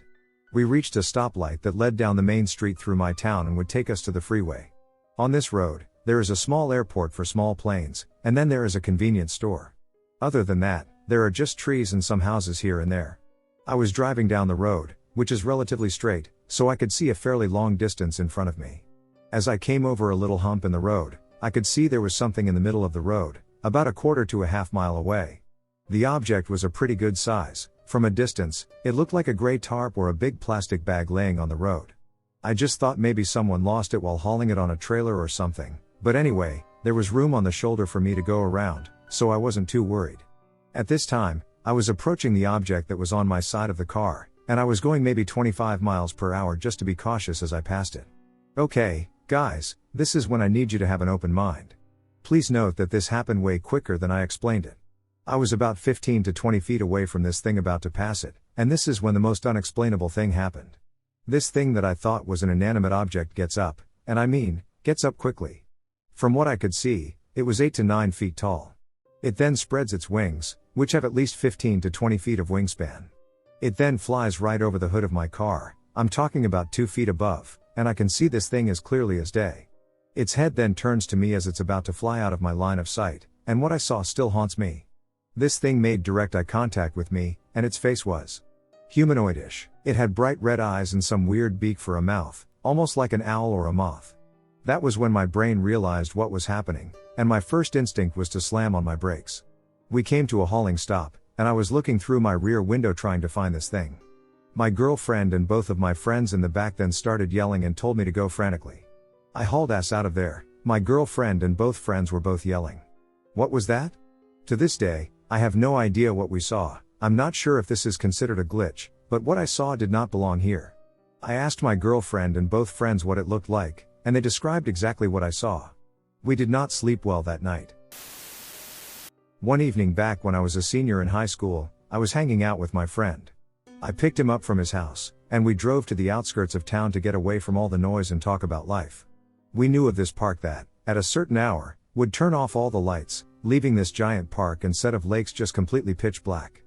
We reached a stoplight that led down the main street through my town and would take us to the freeway. On this road, there is a small airport for small planes, and then there is a convenience store. Other than that, there are just trees and some houses here and there. I was driving down the road, which is relatively straight, so I could see a fairly long distance in front of me. As I came over a little hump in the road, I could see there was something in the middle of the road, about a quarter to a half mile away. The object was a pretty good size. From a distance, it looked like a gray tarp or a big plastic bag laying on the road. I just thought maybe someone lost it while hauling it on a trailer or something, but anyway, there was room on the shoulder for me to go around, so I wasn't too worried. At this time, I was approaching the object that was on my side of the car, and I was going maybe 25 miles per hour just to be cautious as I passed it. Okay, guys, this is when I need you to have an open mind. Please note that this happened way quicker than I explained it. I was about 15 to 20 feet away from this thing about to pass it, and this is when the most unexplainable thing happened. This thing that I thought was an inanimate object gets up, and I mean, gets up quickly. From what I could see, it was 8 to 9 feet tall. It then spreads its wings, which have at least 15 to 20 feet of wingspan. It then flies right over the hood of my car, I'm talking about 2 feet above, and I can see this thing as clearly as day. Its head then turns to me as it's about to fly out of my line of sight, and what I saw still haunts me. This thing made direct eye contact with me, and its face was humanoidish. It had bright red eyes and some weird beak for a mouth, almost like an owl or a moth. That was when my brain realized what was happening, and my first instinct was to slam on my brakes. We came to a hauling stop, and I was looking through my rear window trying to find this thing. My girlfriend and both of my friends in the back then started yelling and told me to go frantically. I hauled ass out of there. My girlfriend and both friends were both yelling. What was that? To this day, I have no idea what we saw. I'm not sure if this is considered a glitch, but what I saw did not belong here. I asked my girlfriend and both friends what it looked like, and they described exactly what I saw. We did not sleep well that night. One evening back when I was a senior in high school, I was hanging out with my friend. I picked him up from his house, and we drove to the outskirts of town to get away from all the noise and talk about life. We knew of this park that, at a certain hour, would turn off all the lights, leaving this giant park and set of lakes just completely pitch black.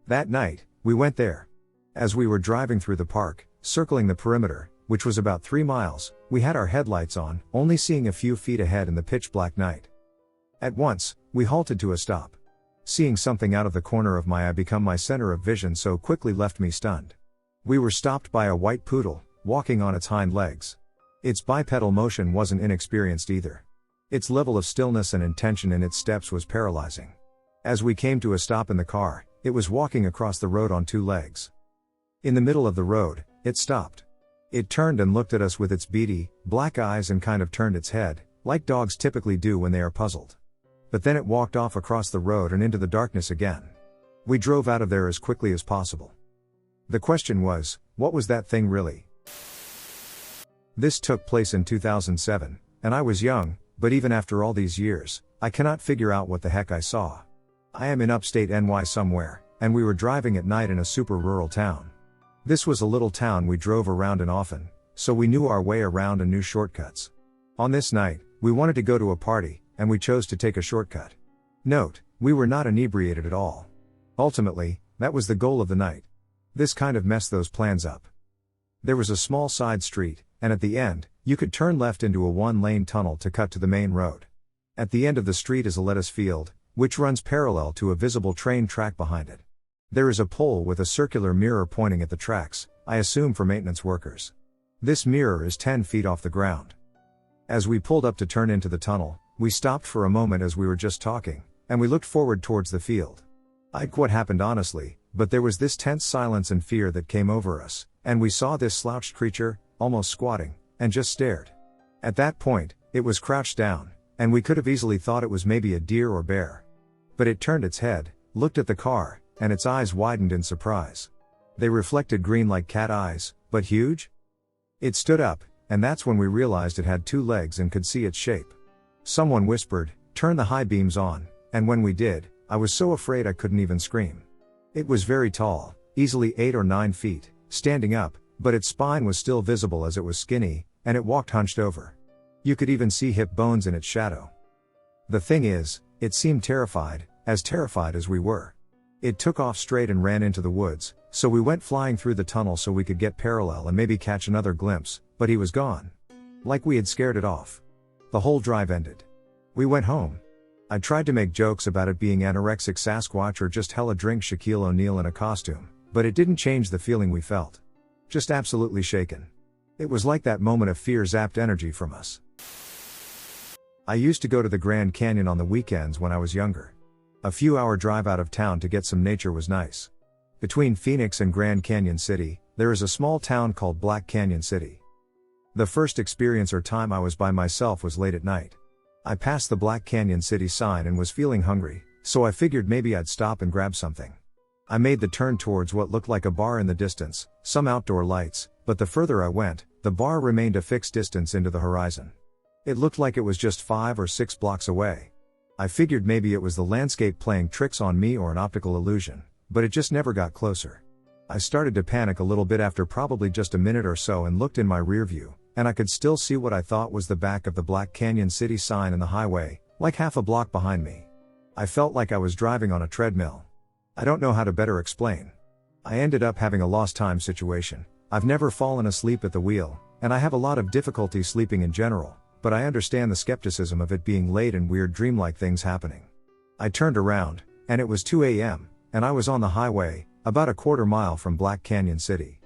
That night, we went there. As we were driving through the park, circling the perimeter, which was about 3 miles, we had our headlights on, only seeing a few feet ahead in the pitch black night. At once, we halted to a stop. Seeing something out of the corner of my eye become my center of vision so quickly left me stunned. We were stopped by a white poodle, walking on its hind legs. Its bipedal motion wasn't inexperienced either. Its level of stillness and intention in its steps was paralyzing. As we came to a stop in the car, it was walking across the road on 2 legs. In the middle of the road, it stopped. It turned and looked at us with its beady, black eyes and kind of turned its head, like dogs typically do when they are puzzled. But then it walked off across the road and into the darkness again. We drove out of there as quickly as possible. The question was, what was that thing really? This took place in 2007, and I was young, but even after all these years, I cannot figure out what the heck I saw. I am in upstate NY somewhere, and we were driving at night in a super rural town. This was a little town we drove around in often, so we knew our way around and knew shortcuts. On this night, we wanted to go to a party, and we chose to take a shortcut. Note, We were not inebriated at all. Ultimately, that was the goal of the night. This kind of messed those plans up. There was a small side street, and at the end, you could turn left into a one-lane tunnel to cut to the main road. At the end of the street is a lettuce field, which runs parallel to a visible train track behind it. There is a pole with a circular mirror pointing at the tracks, I assume for maintenance workers. This mirror is 10 feet off the ground. As we pulled up to turn into the tunnel, we stopped for a moment as we were just talking, and we looked forward towards the field. What happened honestly, but there was this tense silence and fear that came over us, and we saw this slouched creature, almost squatting, and just stared. At that point, it was crouched down, and we could have easily thought it was maybe a deer or bear. But it turned its head, looked at the car, and its eyes widened in surprise. They reflected green like cat eyes, but huge? It stood up, and that's when we realized it had 2 legs and could see its shape. Someone whispered, "Turn the high beams on," and when we did, I was so afraid I couldn't even scream. It was very tall, easily 8 or 9 feet, standing up, but its spine was still visible as it was skinny, and it walked hunched over. You could even see hip bones in its shadow. The thing is, it seemed terrified as we were. It took off straight and ran into the woods, so we went flying through the tunnel so we could get parallel and maybe catch another glimpse, but he was gone. Like we had scared it off. The whole drive ended. We went home. I tried to make jokes about it being anorexic Sasquatch or just hella drink Shaquille O'Neal in a costume, but it didn't change the feeling we felt. Just absolutely shaken. It was like that moment of fear zapped energy from us. I used to go to the Grand Canyon on the weekends when I was younger. A few-hour drive out of town to get some nature was nice. Between Phoenix and Grand Canyon City, there is a small town called Black Canyon City. The first experience or time I was by myself was late at night. I passed the Black Canyon City sign and was feeling hungry, so I figured maybe I'd stop and grab something. I made the turn towards what looked like a bar in the distance, some outdoor lights, but the further I went, the bar remained a fixed distance into the horizon. It looked like it was just 5 or 6 blocks away. I figured maybe it was the landscape playing tricks on me or an optical illusion, but it just never got closer. I started to panic a little bit after probably just a minute or so and looked in my rear view, and I could still see what I thought was the back of the Black Canyon City sign and the highway, like half a block behind me. I felt like I was driving on a treadmill. I don't know how to better explain. I ended up having a lost time situation. I've never fallen asleep at the wheel, and I have a lot of difficulty sleeping in general, but I understand the skepticism of it being late and weird dreamlike things happening. I turned around, and it was 2 a.m., and I was on the highway, about a quarter mile from Black Canyon City.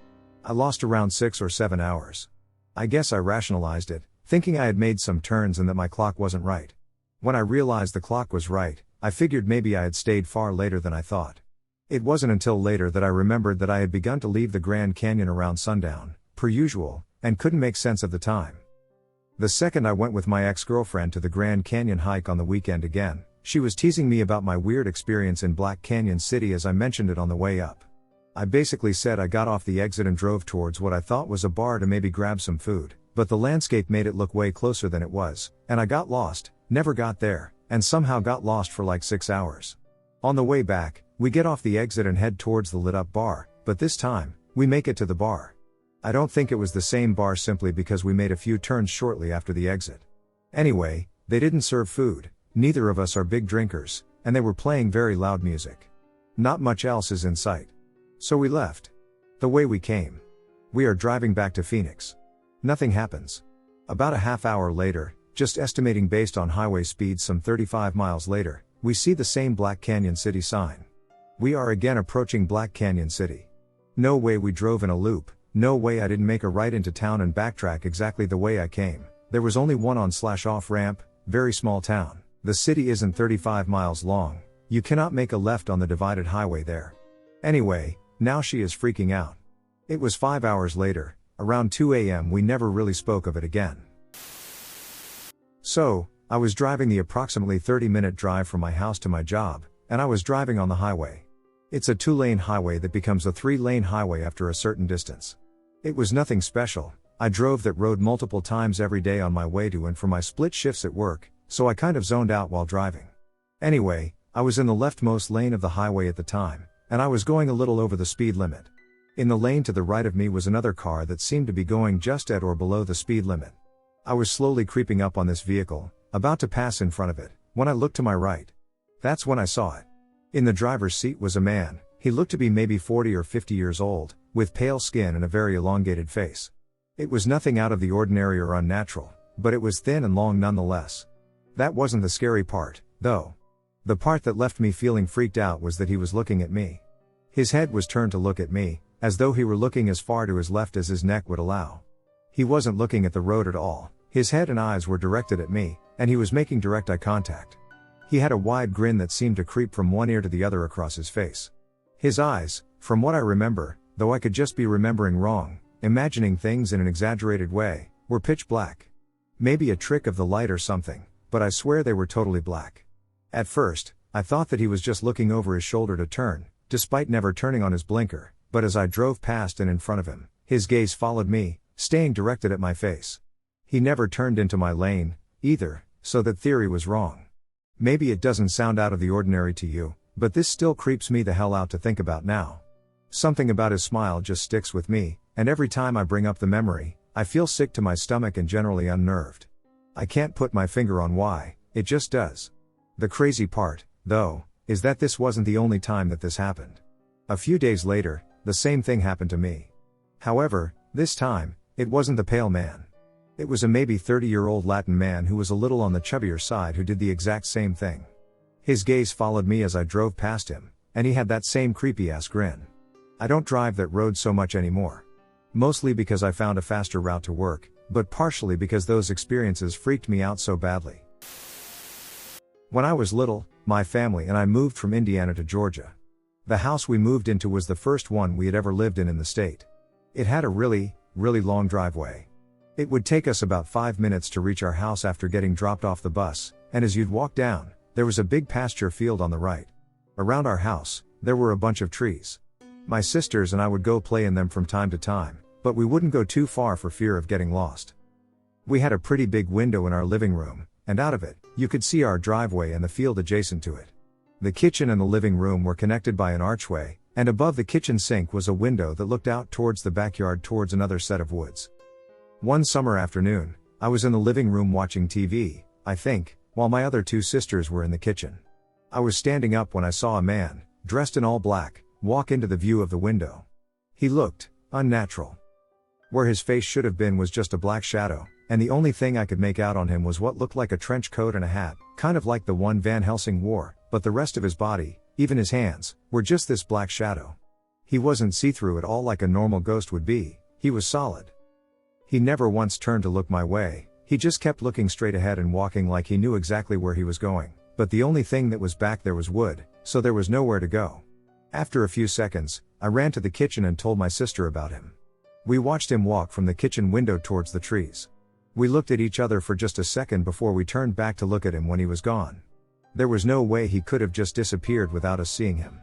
I lost around 6 or 7 hours. I guess I rationalized it, thinking I had made some turns and that my clock wasn't right. When I realized the clock was right, I figured maybe I had stayed far later than I thought. It wasn't until later that I remembered that I had begun to leave the Grand Canyon around sundown, per usual, and couldn't make sense of the time. The second I went with my ex-girlfriend to the Grand Canyon hike on the weekend again, she was teasing me about my weird experience in Black Canyon City as I mentioned it on the way up. I basically said I got off the exit and drove towards what I thought was a bar to maybe grab some food, but the landscape made it look way closer than it was, and I got lost, never got there, and somehow got lost for like 6 hours. On the way back, we get off the exit and head towards the lit-up bar, but this time, we make it to the bar. I don't think it was the same bar simply because we made a few turns shortly after the exit. Anyway, they didn't serve food, neither of us are big drinkers, and they were playing very loud music. Not much else is in sight. So we left. The way we came. We are driving back to Phoenix. Nothing happens. About a half hour later, just estimating based on highway speeds some 35 miles later, we see the same Black Canyon City sign. We are again approaching Black Canyon City. No way we drove in a loop. No way I didn't make a right into town and backtrack exactly the way I came. There was only one on/off ramp, very small town. The city isn't 35 miles long. You cannot make a left on the divided highway there. Anyway, now she is freaking out. It was 5 hours later, around 2 a.m. We never really spoke of it again. So, I was driving the approximately 30-minute drive from my house to my job, and I was driving on the highway. It's a 2-lane highway that becomes a 3-lane highway after a certain distance. It was nothing special. I drove that road multiple times every day on my way to and from my split shifts at work, so I kind of zoned out while driving. Anyway, I was in the leftmost lane of the highway at the time, and I was going a little over the speed limit. In the lane to the right of me was another car that seemed to be going just at or below the speed limit. I was slowly creeping up on this vehicle, about to pass in front of it, when I looked to my right. That's when I saw it. In the driver's seat was a man. He looked to be maybe 40 or 50 years old, with pale skin and a very elongated face. It was nothing out of the ordinary or unnatural, but it was thin and long nonetheless. That wasn't the scary part, though. The part that left me feeling freaked out was that he was looking at me. His head was turned to look at me, as though he were looking as far to his left as his neck would allow. He wasn't looking at the road at all. His head and eyes were directed at me, and he was making direct eye contact. He had a wide grin that seemed to creep from one ear to the other across his face. His eyes, from what I remember, though I could just be remembering wrong, imagining things in an exaggerated way, were pitch black. Maybe a trick of the light or something, but I swear they were totally black. At first, I thought that he was just looking over his shoulder to turn, despite never turning on his blinker, but as I drove past and in front of him, his gaze followed me, staying directed at my face. He never turned into my lane, either, so that theory was wrong. Maybe it doesn't sound out of the ordinary to you, but this still creeps me the hell out to think about now. Something about his smile just sticks with me, and every time I bring up the memory, I feel sick to my stomach and generally unnerved. I can't put my finger on why, it just does. The crazy part, though, is that this wasn't the only time that this happened. A few days later, the same thing happened to me. However, this time, it wasn't the pale man. It was a maybe 30-year-old Latin man who was a little on the chubbier side who did the exact same thing. His gaze followed me as I drove past him, and he had that same creepy-ass grin. I don't drive that road so much anymore. Mostly because I found a faster route to work, but partially because those experiences freaked me out so badly. When I was little, my family and I moved from Indiana to Georgia. The house we moved into was the first one we had ever lived in the state. It had a really long driveway. It would take us about 5 minutes to reach our house after getting dropped off the bus, and as you'd walk down, there was a big pasture field on the right. Around our house, there were a bunch of trees. My sisters and I would go play in them from time to time, but we wouldn't go too far for fear of getting lost. We had a pretty big window in our living room, and out of it, you could see our driveway and the field adjacent to it. The kitchen and the living room were connected by an archway, and above the kitchen sink was a window that looked out towards the backyard towards another set of woods. One summer afternoon, I was in the living room watching TV, I think, while my other two sisters were in the kitchen. I was standing up when I saw a man, dressed in all black, walk into the view of the window. He looked unnatural. Where his face should have been was just a black shadow, and the only thing I could make out on him was what looked like a trench coat and a hat, kind of like the one Van Helsing wore, but the rest of his body, even his hands, were just this black shadow. He wasn't see-through at all like a normal ghost would be, he was solid. He never once turned to look my way, he just kept looking straight ahead and walking like he knew exactly where he was going, but the only thing that was back there was wood, so there was nowhere to go. After a few seconds, I ran to the kitchen and told my sister about him. We watched him walk from the kitchen window towards the trees. We looked at each other for just a second before we turned back to look at him when he was gone. There was no way he could have just disappeared without us seeing him.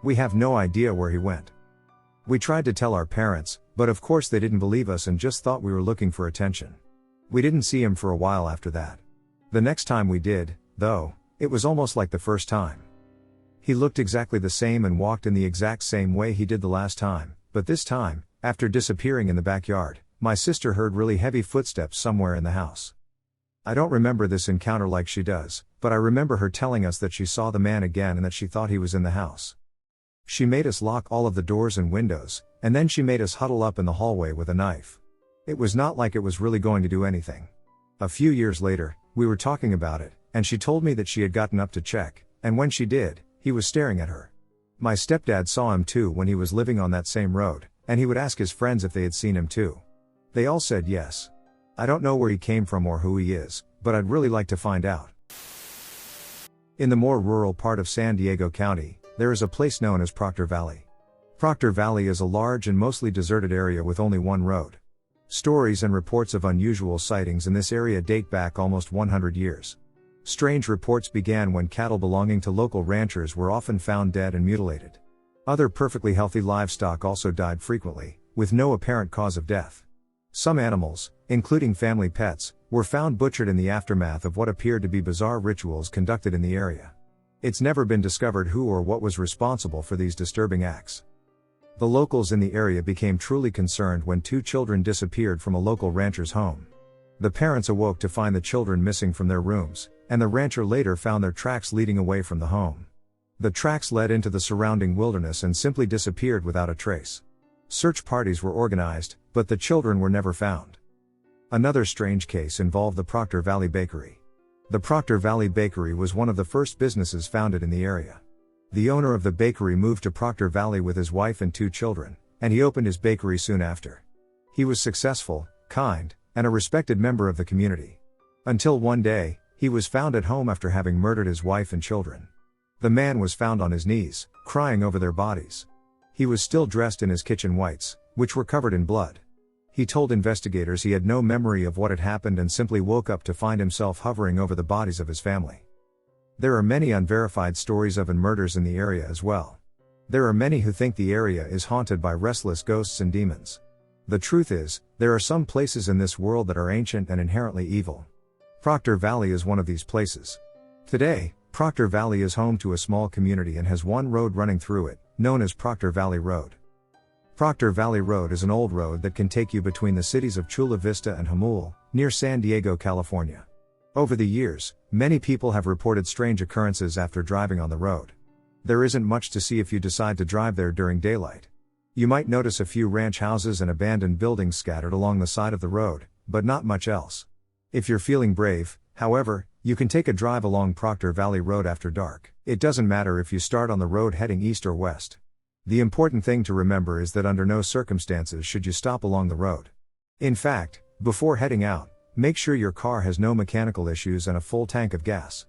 We have no idea where he went. We tried to tell our parents, but of course they didn't believe us and just thought we were looking for attention. We didn't see him for a while after that. The next time we did, though, it was almost like the first time. He looked exactly the same and walked in the exact same way he did the last time, but this time, after disappearing in the backyard, my sister heard really heavy footsteps somewhere in the house. I don't remember this encounter like she does, but I remember her telling us that she saw the man again and that she thought he was in the house. She made us lock all of the doors and windows, and then she made us huddle up in the hallway with a knife. It was not like it was really going to do anything. A few years later, we were talking about it, and she told me that she had gotten up to check, and when she did, he was staring at her. My stepdad saw him too when he was living on that same road, and he would ask his friends if they had seen him too. They all said yes. I don't know where he came from or who he is, but I'd really like to find out. In the more rural part of San Diego County, there is a place known as Proctor Valley. Proctor Valley is a large and mostly deserted area with only one road. Stories and reports of unusual sightings in this area date back almost 100 years. Strange reports began when cattle belonging to local ranchers were often found dead and mutilated. Other perfectly healthy livestock also died frequently, with no apparent cause of death. Some animals, including family pets, were found butchered in the aftermath of what appeared to be bizarre rituals conducted in the area. It's never been discovered who or what was responsible for these disturbing acts. The locals in the area became truly concerned when 2 children disappeared from a local rancher's home. The parents awoke to find the children missing from their rooms, and the rancher later found their tracks leading away from the home. The tracks led into the surrounding wilderness and simply disappeared without a trace. Search parties were organized, but the children were never found. Another strange case involved the Proctor Valley Bakery. The Proctor Valley Bakery was one of the first businesses founded in the area. The owner of the bakery moved to Proctor Valley with his wife and 2 children, and he opened his bakery soon after. He was successful, kind, and a respected member of the community. Until one day, he was found at home after having murdered his wife and children. The man was found on his knees, crying over their bodies. He was still dressed in his kitchen whites, which were covered in blood. He told investigators he had no memory of what had happened and simply woke up to find himself hovering over the bodies of his family. There are many unverified stories of murders in the area as well. There are many who think the area is haunted by restless ghosts and demons. The truth is, there are some places in this world that are ancient and inherently evil. Proctor Valley is one of these places. Today, Proctor Valley is home to a small community and has one road running through it, known as Proctor Valley Road. Proctor Valley Road is an old road that can take you between the cities of Chula Vista and Jamul, near San Diego, California. Over the years, many people have reported strange occurrences after driving on the road. There isn't much to see if you decide to drive there during daylight. You might notice a few ranch houses and abandoned buildings scattered along the side of the road, but not much else. If you're feeling brave, however, you can take a drive along Proctor Valley Road after dark. It doesn't matter if you start on the road heading east or west. The important thing to remember is that under no circumstances should you stop along the road. In fact, before heading out, make sure your car has no mechanical issues and a full tank of gas.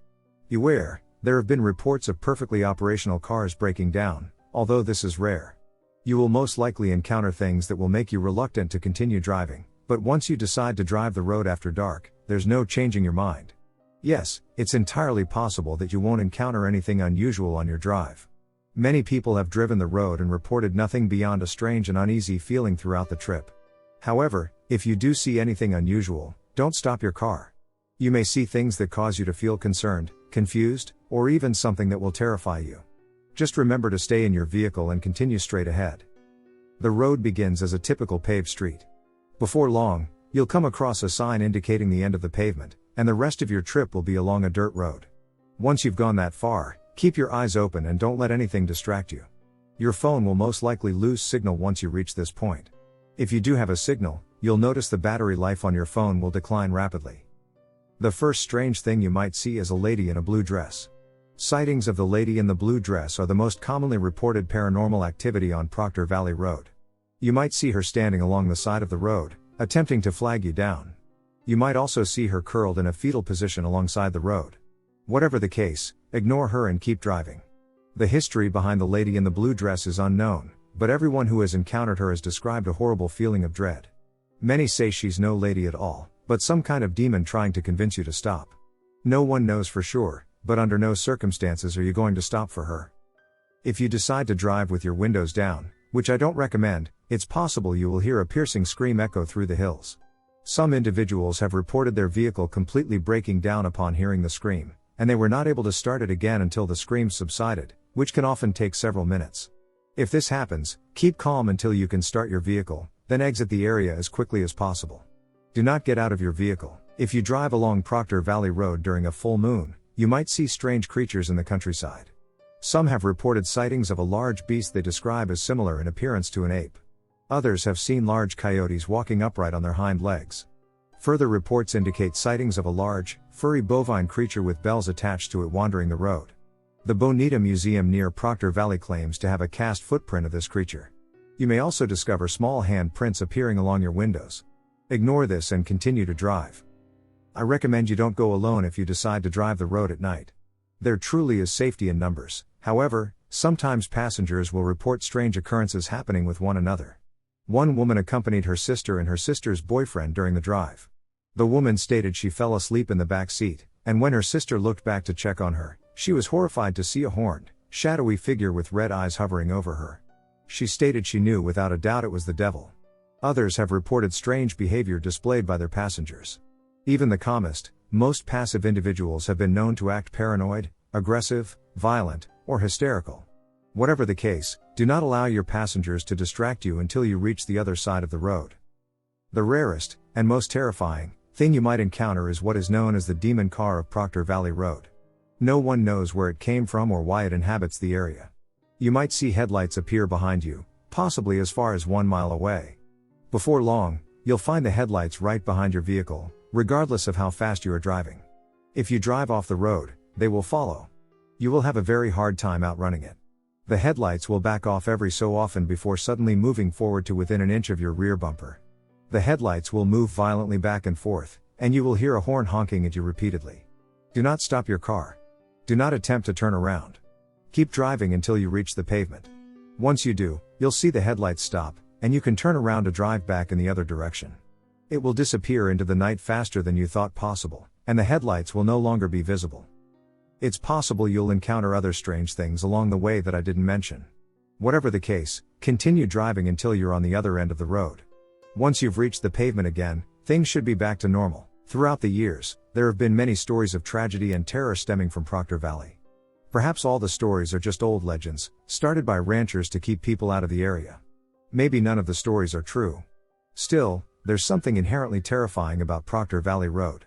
Beware, there have been reports of perfectly operational cars breaking down, although this is rare. You will most likely encounter things that will make you reluctant to continue driving, but once you decide to drive the road after dark, there's no changing your mind. Yes, it's entirely possible that you won't encounter anything unusual on your drive. Many people have driven the road and reported nothing beyond a strange and uneasy feeling throughout the trip. However, if you do see anything unusual, don't stop your car. You may see things that cause you to feel concerned, confused, or even something that will terrify you. Just remember to stay in your vehicle and continue straight ahead. The road begins as a typical paved street. Before long, you'll come across a sign indicating the end of the pavement, and the rest of your trip will be along a dirt road. Once you've gone that far, keep your eyes open and don't let anything distract you. Your phone will most likely lose signal once you reach this point. If you do have a signal, you'll notice the battery life on your phone will decline rapidly. The first strange thing you might see is a lady in a blue dress. Sightings of the lady in the blue dress are the most commonly reported paranormal activity on Proctor Valley Road. You might see her standing along the side of the road, attempting to flag you down. You might also see her curled in a fetal position alongside the road. Whatever the case, ignore her and keep driving. The history behind the lady in the blue dress is unknown, but everyone who has encountered her has described a horrible feeling of dread. Many say she's no lady at all, but some kind of demon trying to convince you to stop. No one knows for sure, but under no circumstances are you going to stop for her. If you decide to drive with your windows down, which I don't recommend, it's possible you will hear a piercing scream echo through the hills. Some individuals have reported their vehicle completely breaking down upon hearing the scream, and they were not able to start it again until the screams subsided, which can often take several minutes. If this happens, keep calm until you can start your vehicle, then exit the area as quickly as possible. Do not get out of your vehicle. If you drive along Proctor Valley Road during a full moon, you might see strange creatures in the countryside. Some have reported sightings of a large beast they describe as similar in appearance to an ape. Others have seen large coyotes walking upright on their hind legs. Further reports indicate sightings of a large, furry bovine creature with bells attached to it wandering the road. The Bonita Museum near Proctor Valley claims to have a cast footprint of this creature. You may also discover small hand prints appearing along your windows. Ignore this and continue to drive. I recommend you don't go alone if you decide to drive the road at night. There truly is safety in numbers. However, sometimes passengers will report strange occurrences happening with one another. One woman accompanied her sister and her sister's boyfriend during the drive. The woman stated she fell asleep in the back seat, and when her sister looked back to check on her, she was horrified to see a horned, shadowy figure with red eyes hovering over her. She stated she knew without a doubt it was the devil. Others have reported strange behavior displayed by their passengers. Even the calmest, most passive individuals have been known to act paranoid, aggressive, violent, or hysterical. Whatever the case, do not allow your passengers to distract you until you reach the other side of the road. The rarest, and most terrifying, thing you might encounter is what is known as the demon car of Proctor Valley Road. No one knows where it came from or why it inhabits the area. You might see headlights appear behind you, possibly as far as 1 mile away. Before long, you'll find the headlights right behind your vehicle, regardless of how fast you are driving. If you drive off the road, they will follow. You will have a very hard time outrunning it. The headlights will back off every so often before suddenly moving forward to within an inch of your rear bumper. The headlights will move violently back and forth, and you will hear a horn honking at you repeatedly. Do not stop your car. Do not attempt to turn around. Keep driving until you reach the pavement. Once you do, you'll see the headlights stop, and you can turn around to drive back in the other direction. It will disappear into the night faster than you thought possible, and the headlights will no longer be visible. It's possible you'll encounter other strange things along the way that I didn't mention. Whatever the case, continue driving until you're on the other end of the road. Once you've reached the pavement again, things should be back to normal. Throughout the years, there have been many stories of tragedy and terror stemming from Proctor Valley. Perhaps all the stories are just old legends, started by ranchers to keep people out of the area. Maybe none of the stories are true. Still, there's something inherently terrifying about Proctor Valley Road.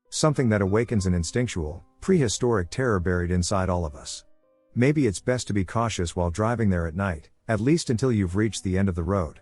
Something that awakens an instinctual, prehistoric terror buried inside all of us. Maybe it's best to be cautious while driving there at night, at least until you've reached the end of the road.